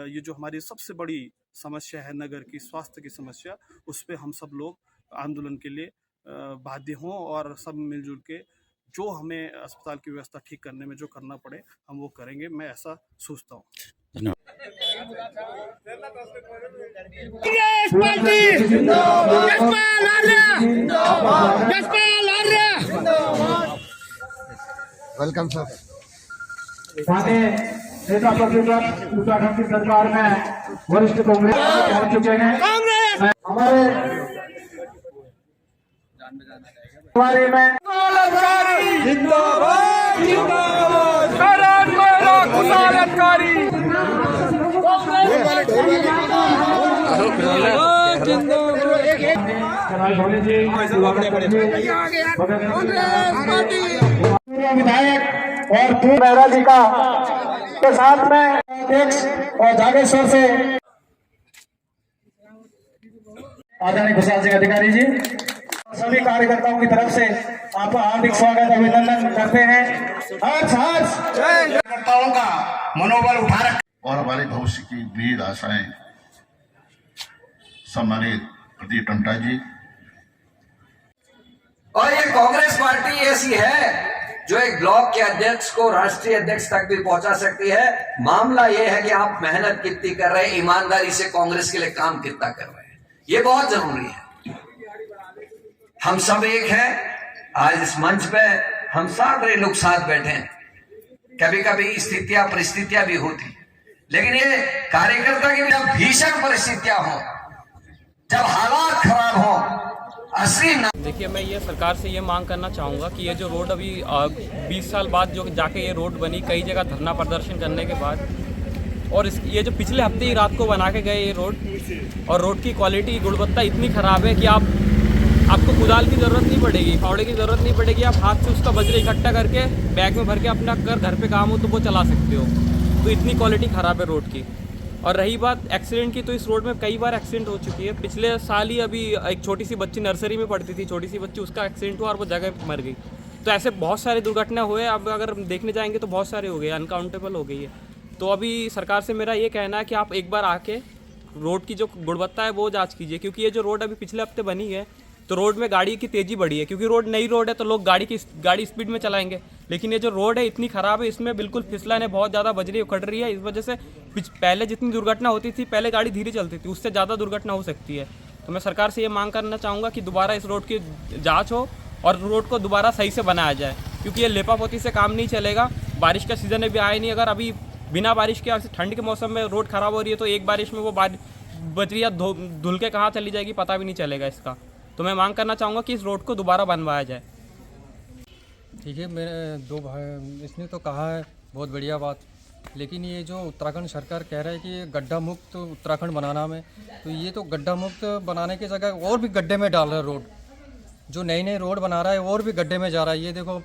ये जो हमारी सबसे बड़ी समस्या है नगर की, स्वास्थ्य की समस्या, उस पर हम सब लोग आंदोलन के लिए बाध्य हों और सब मिलजुल के जो हमें अस्पताल की व्यवस्था ठीक करने में जो करना पड़े हम वो करेंगे। मैं ऐसा सोचता हूँ। Welcome sir. नेता प्रतिपक्ष उत्तराखंड की सरकार में वरिष्ठ कांग्रेस पहुंच चुके हैं। हमारे में जिंदाबाद विधायक और पी मेहरा जी का के साथ में अध्यक्ष और जागेश्वर से आदरणीय खुशहाल सिंह अधिकारी जी, सभी कार्यकर्ताओं की तरफ से आपका हार्दिक स्वागत अभिनंदन करते हैं। कार्यकर्ताओं का मनोबल उठा रखा और हमारे भविष्य की उम्मीद आशाएं सम्मानित प्रदीप टंटा जी। और ये कांग्रेस पार्टी ऐसी है जो एक ब्लॉक के अध्यक्ष को राष्ट्रीय अध्यक्ष तक भी पहुंचा सकती है। मामला ये है कि आप मेहनत कितनी कर रहे हैं, ईमानदारी से कांग्रेस के लिए काम कितना कर रहे हैं, ये बहुत जरूरी है। हम सब एक हैं, आज इस मंच पे हम सारे लोग साथ बैठे हैं। कभी कभी स्थितियां परिस्थितियां भी होती, लेकिन ये कार्यकर्ता की जब भीषण परिस्थितियां हो, जब हालात खराब हो, देखिए, मैं ये सरकार से ये मांग करना चाहूँगा कि ये जो रोड अभी 20 साल बाद जो जाके ये रोड बनी, कई जगह धरना प्रदर्शन करने के बाद, और ये जो पिछले हफ्ते ही रात को बना के गए ये रोड, और रोड की क्वालिटी, गुणवत्ता इतनी ख़राब है कि आपको कुदाल की ज़रूरत नहीं पड़ेगी, फावड़े की ज़रूरत नहीं पड़ेगी, आप हाथ से उसका बजरी इकट्ठा करके बैग में भर के अपना घर पे काम हो तो वो चला सकते हो। तो इतनी क्वालिटी ख़राब है रोड की। और रही बात एक्सीडेंट की, तो इस रोड में कई बार एक्सीडेंट हो चुकी है। पिछले साल ही अभी एक छोटी सी बच्ची नर्सरी में पढ़ती थी, छोटी सी बच्ची, उसका एक्सीडेंट हुआ और वो जगह पर मर गई। तो ऐसे बहुत सारे दुर्घटना हुए, अब अगर देखने जाएंगे तो बहुत सारे हो गए, अनकाउंटेबल हो गई है। तो अभी सरकार से मेरा ये कहना है कि आप एक बार आके रोड की जो गुणवत्ता है वो जांच कीजिए, क्योंकि ये जो रोड अभी पिछले हफ्ते बनी है तो रोड में गाड़ी की तेज़ी बढ़ी है, क्योंकि रोड नई रोड है तो लोग गाड़ी स्पीड में चलाएंगे। लेकिन ये जो रोड है इतनी ख़राब है, इसमें बिल्कुल फिसलन है, बहुत ज़्यादा बजरी उखड़ रही है। इस वजह से पहले जितनी दुर्घटना होती थी, पहले गाड़ी धीरे चलती थी, उससे ज़्यादा दुर्घटना हो सकती है। तो मैं सरकार से ये मांग करना चाहूँगा कि दोबारा इस रोड की जाँच हो और रोड को दोबारा सही से बनाया जाए, क्योंकि ये लेपापोती से काम नहीं चलेगा। बारिश का सीज़न अभी आया नहीं, अगर अभी बिना बारिश के ठंड के मौसम में रोड ख़राब हो रही है तो एक बारिश में वो बजरिया धुल के कहाँ चली जाएगी पता भी नहीं चलेगा इसका। तो मैं मांग करना चाहूँगा कि इस रोड को दोबारा बनवाया जाए। ठीक है, मेरे दो भाई इसने तो कहा है बहुत बढ़िया बात, लेकिन ये जो उत्तराखंड सरकार कह रहा है कि गड्ढा मुक्त उत्तराखंड बनाना में, तो ये तो गड्ढा मुक्त बनाने की जगह और भी गड्ढे में डाल रहा है रोड। जो नई नई रोड बना रहा है और भी गड्ढे में जा रहा है। ये देखो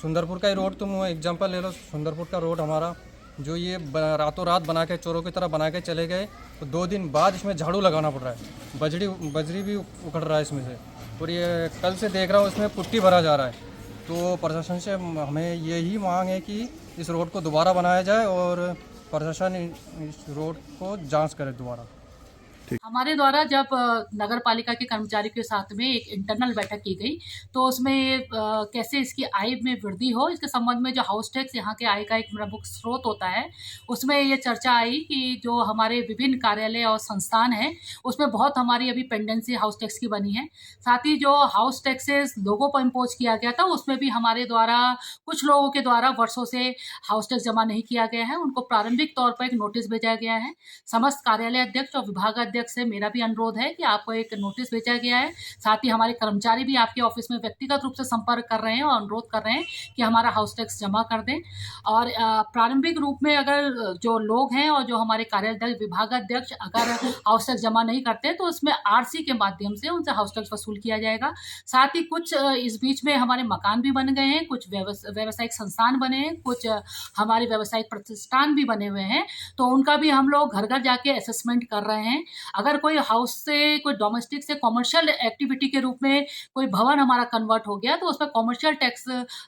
सुंदरपुर का ही रोड, तुम एग्जाम्पल ले लो, सुंदरपुर का रोड हमारा, जो ये रातों रात बना के चोरों की तरह बना के चले गए, तो 2 दिन बाद इसमें झाड़ू लगाना पड़ रहा है, बजरी भी उखड़ रहा है इसमें से। और ये कल से देख रहा हूँ इसमें पुट्टी भरा जा रहा है। तो प्रशासन से हमें यही मांग है कि इस रोड को दोबारा बनाया जाए और प्रशासन इस रोड को जांच करे दोबारा। हमारे द्वारा जब नगर पालिका के कर्मचारी के साथ में एक इंटरनल बैठक की गई, तो उसमें कैसे इसकी आय में वृद्धि हो, इसके संबंध में जो हाउस टैक्स यहाँ के आय का एक प्रमुख स्रोत होता है, उसमें ये चर्चा आई कि जो हमारे विभिन्न कार्यालय और संस्थान हैं उसमें बहुत हमारी अभी पेंडेंसी हाउस टैक्स की बनी है। साथ ही जो हाउस टैक्सेस लोगों पर इम्पोज किया गया था, उसमें भी हमारे द्वारा कुछ लोगों के द्वारा वर्षों से हाउस टैक्स जमा नहीं किया गया है। उनको प्रारंभिक तौर पर एक नोटिस भेजा गया है। समस्त कार्यालय अध्यक्ष और विभागाध्यक्ष अध्यक्ष से मेरा भी अनुरोध है कि आपको एक नोटिस भेजा गया है। साथ ही हमारे कर्मचारी भी आपके ऑफिस में व्यक्तिगत रूप से संपर्क कर रहे हैं और अनुरोध कर रहे हैं कि हमारा हाउस टैक्स जमा कर दें। और प्रारंभिक रूप में अगर जो लोग हैं और जो हमारे कार्यालय विभागाध्यक्ष अगर हाउस टैक्स जमा नहीं करते तो उसमें आरसी के माध्यम से उनसे हाउस टैक्स वसूल किया जाएगा। साथ ही कुछ इस बीच में हमारे मकान भी बन गए हैं, कुछ व्यावसायिक संस्थान बने हैं, कुछ हमारे व्यावसायिक प्रतिष्ठान भी बने हुए हैं, तो उनका भी हम लोग घर घर जाके असेसमेंट कर रहे हैं। अगर कोई हाउस से कोई डोमेस्टिक से कॉमर्शियल एक्टिविटी के रूप में कोई भवन हमारा कन्वर्ट हो गया तो उस पर कॉमर्शियल टैक्स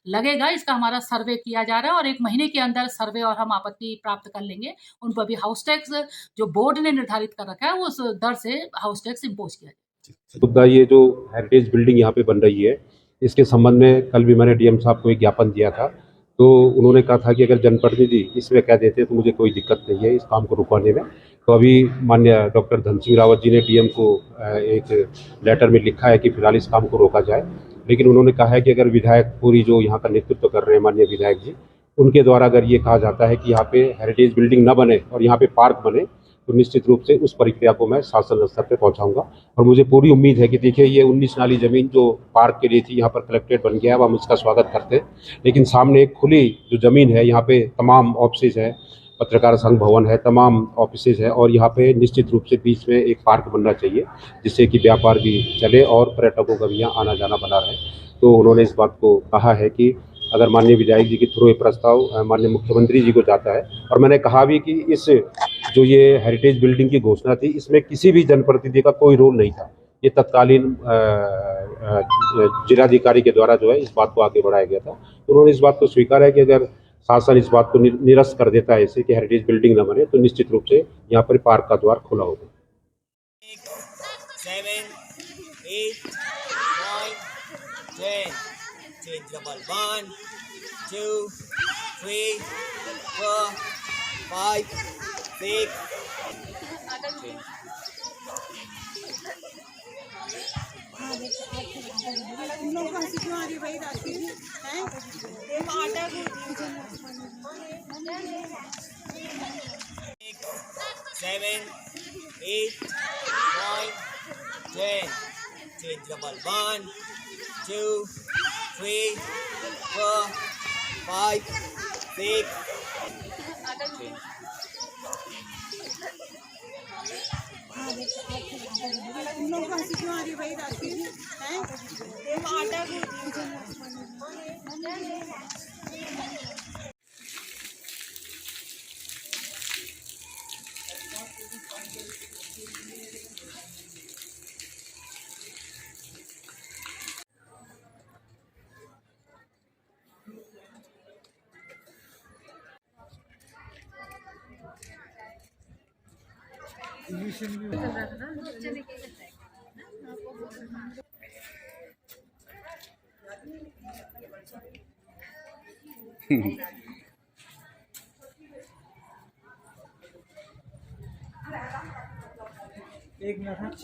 लगेगा। इसका हमारा सर्वे किया जा रहा है और 1 महीने के अंदर सर्वे और हम आपत्ति प्राप्त कर लेंगे। उन पर भी हाउस टैक्स जो बोर्ड ने निर्धारित कर रखा है उस दर से हाउस टैक्स इम्पोज किया जाए। मुद्दा ये जो हेरिटेज बिल्डिंग यहाँ पे बन रही है, इसके संबंध में कल भी मैंने डीएम साहब को एक ज्ञापन दिया था, तो उन्होंने कहा था कि अगर जनप्रतिनिधि इसमें कह देते तो मुझे कोई दिक्कत नहीं है इस काम को रुकवाने में। तो अभी माननीय डॉक्टर धन सिंह रावत जी ने डीएम को एक लेटर में लिखा है कि फिलहाल इस काम को रोका जाए, लेकिन उन्होंने कहा है कि अगर विधायक पूरी जो यहाँ का नेतृत्व कर रहे हैं माननीय विधायक जी, उनके द्वारा अगर ये कहा जाता है कि यहाँ पे हेरिटेज बिल्डिंग न बने और यहाँ पे पार्क बने तो निश्चित रूप से उस प्रक्रिया को मैं शासन स्तर पे पहुंचाऊंगा। और मुझे पूरी उम्मीद है कि देखिए ये 19 नाली ज़मीन जो पार्क के लिए थी यहाँ पर कलेक्ट्रेट बन गया है, हम इसका स्वागत करते हैं, लेकिन सामने एक खुली जो ज़मीन है यहाँ पे तमाम ऑफिस है, पत्रकार संघ भवन है, तमाम ऑफिस है और यहाँ पे निश्चित रूप से बीच में एक पार्क बनना चाहिए जिससे कि व्यापार भी चले और पर्यटकों का भी यहाँ आना जाना बना रहे। तो उन्होंने इस बात को कहा है कि अगर माननीय विधायक जी के थ्रू ये प्रस्ताव माननीय मुख्यमंत्री जी को जाता है, और मैंने कहा भी कि इस जो ये हेरिटेज बिल्डिंग की घोषणा थी इसमें किसी भी जनप्रतिनिधि का कोई रोल नहीं था, ये तत्कालीन जिलाधिकारी के द्वारा जो है इस बात को आगे बढ़ाया गया था। तो उन्होंने इस बात को स्वीकारा है कि अगर शासन इस बात को निरस्त कर देता है ऐसे कि हेरिटेज बिल्डिंग न बने तो निश्चित रूप से यहाँ पर पार्क का द्वार खुला होगा। 7, 8, 9, 10 change double 1, 2, 3, 4, 5, 6 7, 8, 9, 10 change double 1, 2, 3, 4, 5, 6 एक मिनट।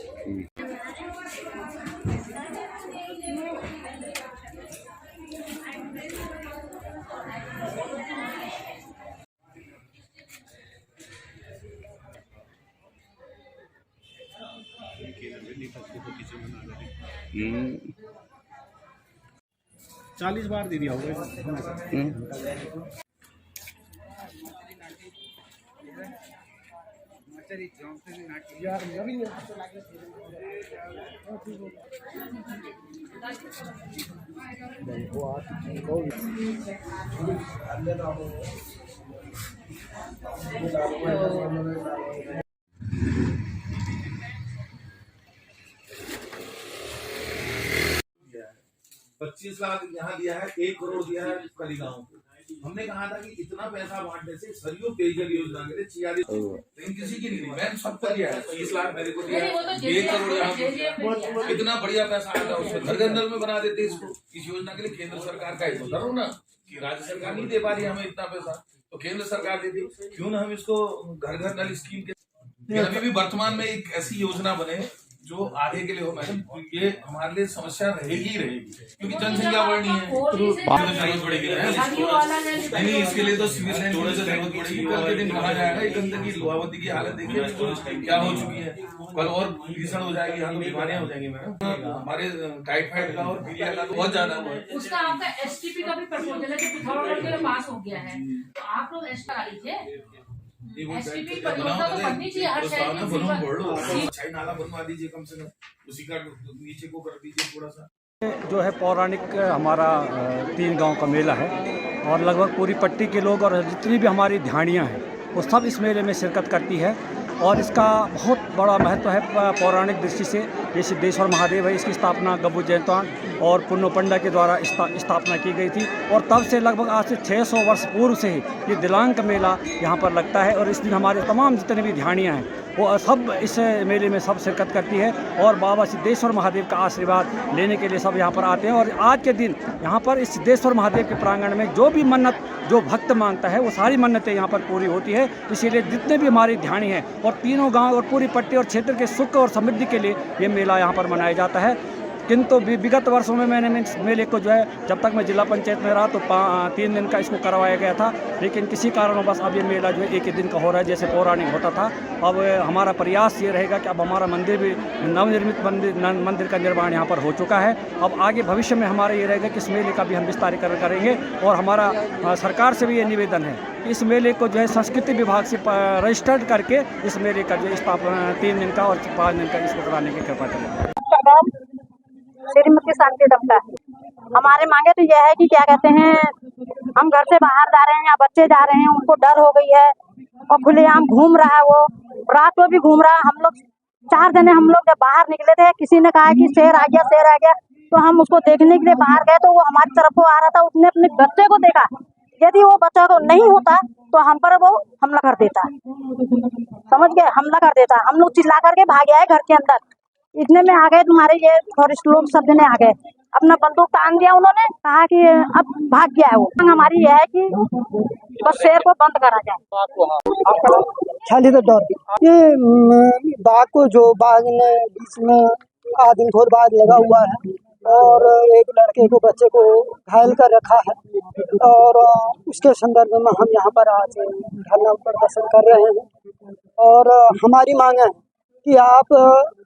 हम्म। 40 बार दे दिया होगा। $25 लाख यहाँ दिया है, 1 करोड़ दिया है कली गाँव को। हमने कहा था कि इतना पैसा बांटने से सरयू पेयजल योजना के लिए 46, लेकिन किसी की नहीं, मैंने सबको दिया है। 30 लाख मेरे को दिया, 1 करोड़ यहाँ को, इतना बढ़िया पैसा आया था उससे घर घर में बना देते इसको। इस योजना के लिए केंद्र सरकार का हिस्सा हो ना कि राज्य सरकार नहीं दे पा रही हमें इतना पैसा, तो केंद्र सरकार देती, क्यों ना हम इसको घर घर नल स्कीम के अभी भी वर्तमान में एक ऐसी योजना बने जो आगे के लिए हो मैडम, ये हमारे लिए समस्या रहेगी ही रहेगी, क्योंकि जनसंख्या बढ़नी है तो जरूरत पड़ेगी। नहीं, इसके लिए तो सिविल लाइन थोड़े से जरूरत पड़ेगी। कल के दिन कहा जाएगा ये गंदगी लोहावती की हालत देखिए क्या हो चुकी है, कल और भीषण हो जाएगी, यहाँ तो बीमारियां हो जाएंगी मैडम। हमारे टाइफाइड का और पीलिया का बहुत ज्यादा हुआ है। उसका आपका एसटीपी का भी प्रपोजल है जो पिथौरागढ़ के लिए पास हो गया है, तो आप लोग एस करा लीजिए। एसटीपी परियोजना तो बननी चाहिए हर शहर में। अच्छा नाला बनवा दीजिए कम से कम, उसी का नीचे को कर दीजिए थोड़ा सा। जो है पौराणिक हमारा 3 गांव का मेला है और लगभग पूरी पट्टी के लोग और जितनी भी हमारी ध्यानियाँ हैं वो सब इस मेले में शिरकत करती है और इसका बहुत बड़ा महत्व है पौराणिक दृष्टि से। ये सिद्धेश्वर महादेव है, इसकी स्थापना गब्बू जयंतान और पुन्नो पंडा के द्वारा स्थापना की गई थी और तब से लगभग आज से 600 वर्ष पूर्व से ही ये दिलांक मेला यहाँ पर लगता है और इस दिन हमारे तमाम जितने भी ध्यानियाँ हैं वो सब इस मेले में सब शिरकत करती है और बाबा सिद्धेश्वर महादेव का आशीर्वाद लेने के लिए सब यहाँ पर आते हैं। और आज के दिन यहाँ पर इस सिद्धेश्वर महादेव के प्रांगण में जो भी मन्नत जो भक्त मांगता है वो सारी मन्नतें यहाँ पर पूरी होती है। इसीलिए जितने भी हमारी ध्यानी हैं और तीनों गांव और पूरी पट्टी और क्षेत्र के सुख और समृद्धि के लिए ये मेला यहाँ पर मनाया जाता है। किंतु विगत वर्षों में मैंने इस मेले को जो है जब तक मैं जिला पंचायत में रहा तो 3 दिन का इसको करवाया गया था, लेकिन किसी कारणवश अब ये मेला जो है 1 ही दिन का हो रहा है जैसे पौराणिक होता था। अब हमारा प्रयास ये रहेगा कि अब हमारा मंदिर भी नवनिर्मित मंदिर का निर्माण यहाँ पर हो चुका है। अब आगे भविष्य में हमारा ये रहेगा कि इस मेले का भी हम विस्तारीकरण करेंगे और हमारा सरकार से भी ये निवेदन है कि इस मेले को जो है संस्कृति विभाग से रजिस्टर्ड करके इस मेले का जो स्थापना 3 दिन का और 5 दिन का इसको कराने की कृपा करें। श्रीमती शांति दमका। हमारे मांगे तो यह है कि क्या कहते हैं, हम घर से बाहर जा रहे हैं या बच्चे जा रहे हैं, उनको डर हो गई है और खुलेआम घूम रहा है, वो रात में भी घूम रहा है। हम लोग 4 जने हम लोग जब बाहर निकले थे, किसी ने कहा कि शेर आ गया, तो हम उसको देखने के लिए बाहर गए तो वो हमारी तरफ को आ रहा था। उसने अपने बच्चे को देखा, यदि वो बच्चा तो नहीं होता तो हम पर वो हमला कर देता, समझ गए, हमला कर देता। हम लोग चिल्ला करके भाग आए घर के अंदर। इतने में आ गए तुम्हारे ये फॉरेस्ट लोग, सब जने आ गए, अपना बंदूक तान दिया, उन्होंने कहा कि अब भाग गया है वो। हमारी यह है कि बस शेर को बंद करा जाए। खाली तो डर ये बाघ को जो बाघ ने बीच में आदमी थोड़ी बाद लगा हुआ है और एक लड़के को बच्चे को घायल कर रखा है और उसके संदर्भ में हम यहाँ पर आज धरना प्रदर्शन कर रहे हैं और हमारी मांग है कि आप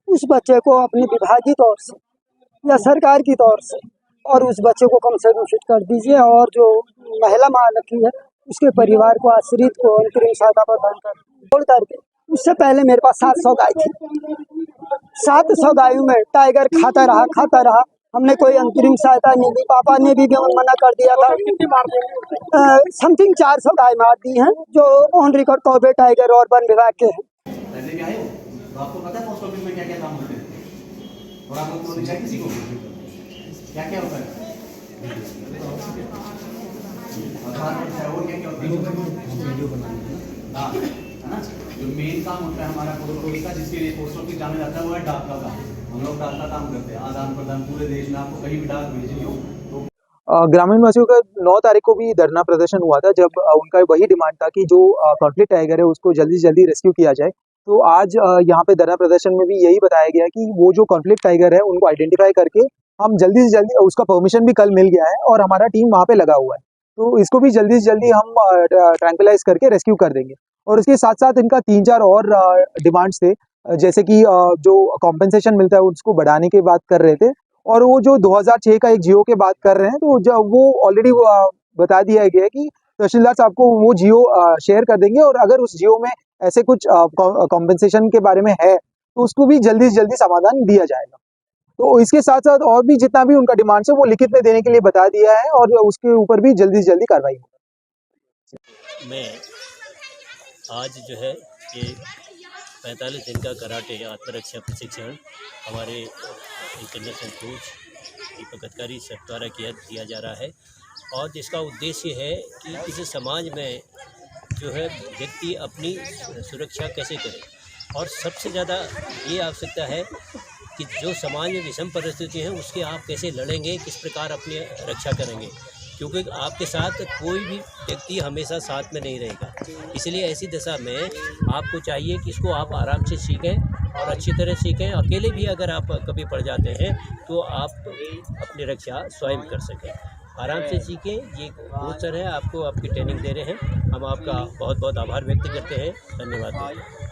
उस बच्चे को अपनी विभागीय तौर से या सरकार की तौर से और उस बच्चे को कम से कम फिट कर दीजिए और जो महिला मालकी है उसके परिवार को आश्रित को अंतरिम सहायता प्रदान कर छोड़ करके। उससे पहले मेरे पास 700 गाय थी, 700 गायों में टाइगर खाता रहा। हमने कोई अंतरिम सहायता नहीं दी, पापा ने भी मना कर दिया था। समथिंग 400 गाय मार दी हैं जो ऑन रिकॉर्ड कॉर्बेट टाइगर और वन विभाग के हैं। तो आपको पता है पोस्ट ऑफिस में क्या क्या काम होते हैं और आप लोग तो किसी को क्या क्या होता है और क्या क्या होता है वीडियो बनाना है ना। जो मेन काम होता है हमारा पोस्ट ऑफिस का, जिसके लिए पोस्ट ऑफिस जाना जाता है वो है डाक का काम। हम लोग डाक का काम करते हैं, आदान प्रदान पूरे देश में आपको कहीं भी डाक भेजनी हो तो। ग्रामीण वासियों का 9 तारीख को भी धरना प्रदर्शन हुआ था जब उनका वही डिमांड था कि जो कॉन्फ्लिक्ट टाइगर है उसको जल्दी से जल्दी रेस्क्यू किया जाए। तो आज यहाँ पे धरना प्रदर्शन में भी यही बताया गया कि वो जो कॉन्फ्लिक्ट टाइगर है उनको आइडेंटिफाई करके हम जल्दी से जल्दी, उसका परमिशन भी कल मिल गया है और हमारा टीम वहाँ पे लगा हुआ है, तो इसको भी जल्दी से जल्दी हम ट्रैंक्विलाइज करके रेस्क्यू कर देंगे। और इसके साथ साथ इनका 3-4 और डिमांड्स थे, जैसे कि जो कॉम्पेंसेशन मिलता है उसको बढ़ाने की बात कर रहे थे और वो जो 2006 का एक जियो के बात कर रहे हैं, तो जब वो ऑलरेडी बता दिया गया है कि तहसीलदार साहब को वो जियो शेयर कर देंगे और अगर उस जियो में ऐसे कुछ कॉम्पेंसेशन के बारे में है तो उसको भी जल्दी से जल्दी समाधान दिया जाएगा। तो इसके साथ साथ और भी जितना भी उनका डिमांड्स है वो लिखित में देने के लिए बता दिया है और उसके ऊपर भी जल्दी से जल्दी कार्रवाई होगी। मैं आज जो है ये 45 दिन का कराटे आत्मरक्षा प्रशिक्षण हमारे इंटरनेशनल कोच दीपक गडकरी सर द्वारा किया जा रहा है और जिसका उद्देश्य है कि किसी समाज में जो है व्यक्ति अपनी सुरक्षा कैसे करे और सबसे ज़्यादा ये आवश्यकता है कि जो समाज में विषम परिस्थिति है उसके आप कैसे लड़ेंगे, किस प्रकार अपनी रक्षा करेंगे। क्योंकि आपके साथ कोई भी व्यक्ति हमेशा साथ में नहीं रहेगा। इसलिए ऐसी दशा में आपको चाहिए कि इसको आप आराम से सीखें और अच्छी तरह सीखें। अकेले भी अगर आप कभी पड़ जाते हैं तो आप अपनी रक्षा स्वयं कर सकें। आराम से सीखें। ये कोच सर है, आपको आपकी ट्रेनिंग दे रहे हैं। हम आपका बहुत बहुत आभार व्यक्त करते हैं। धन्यवाद।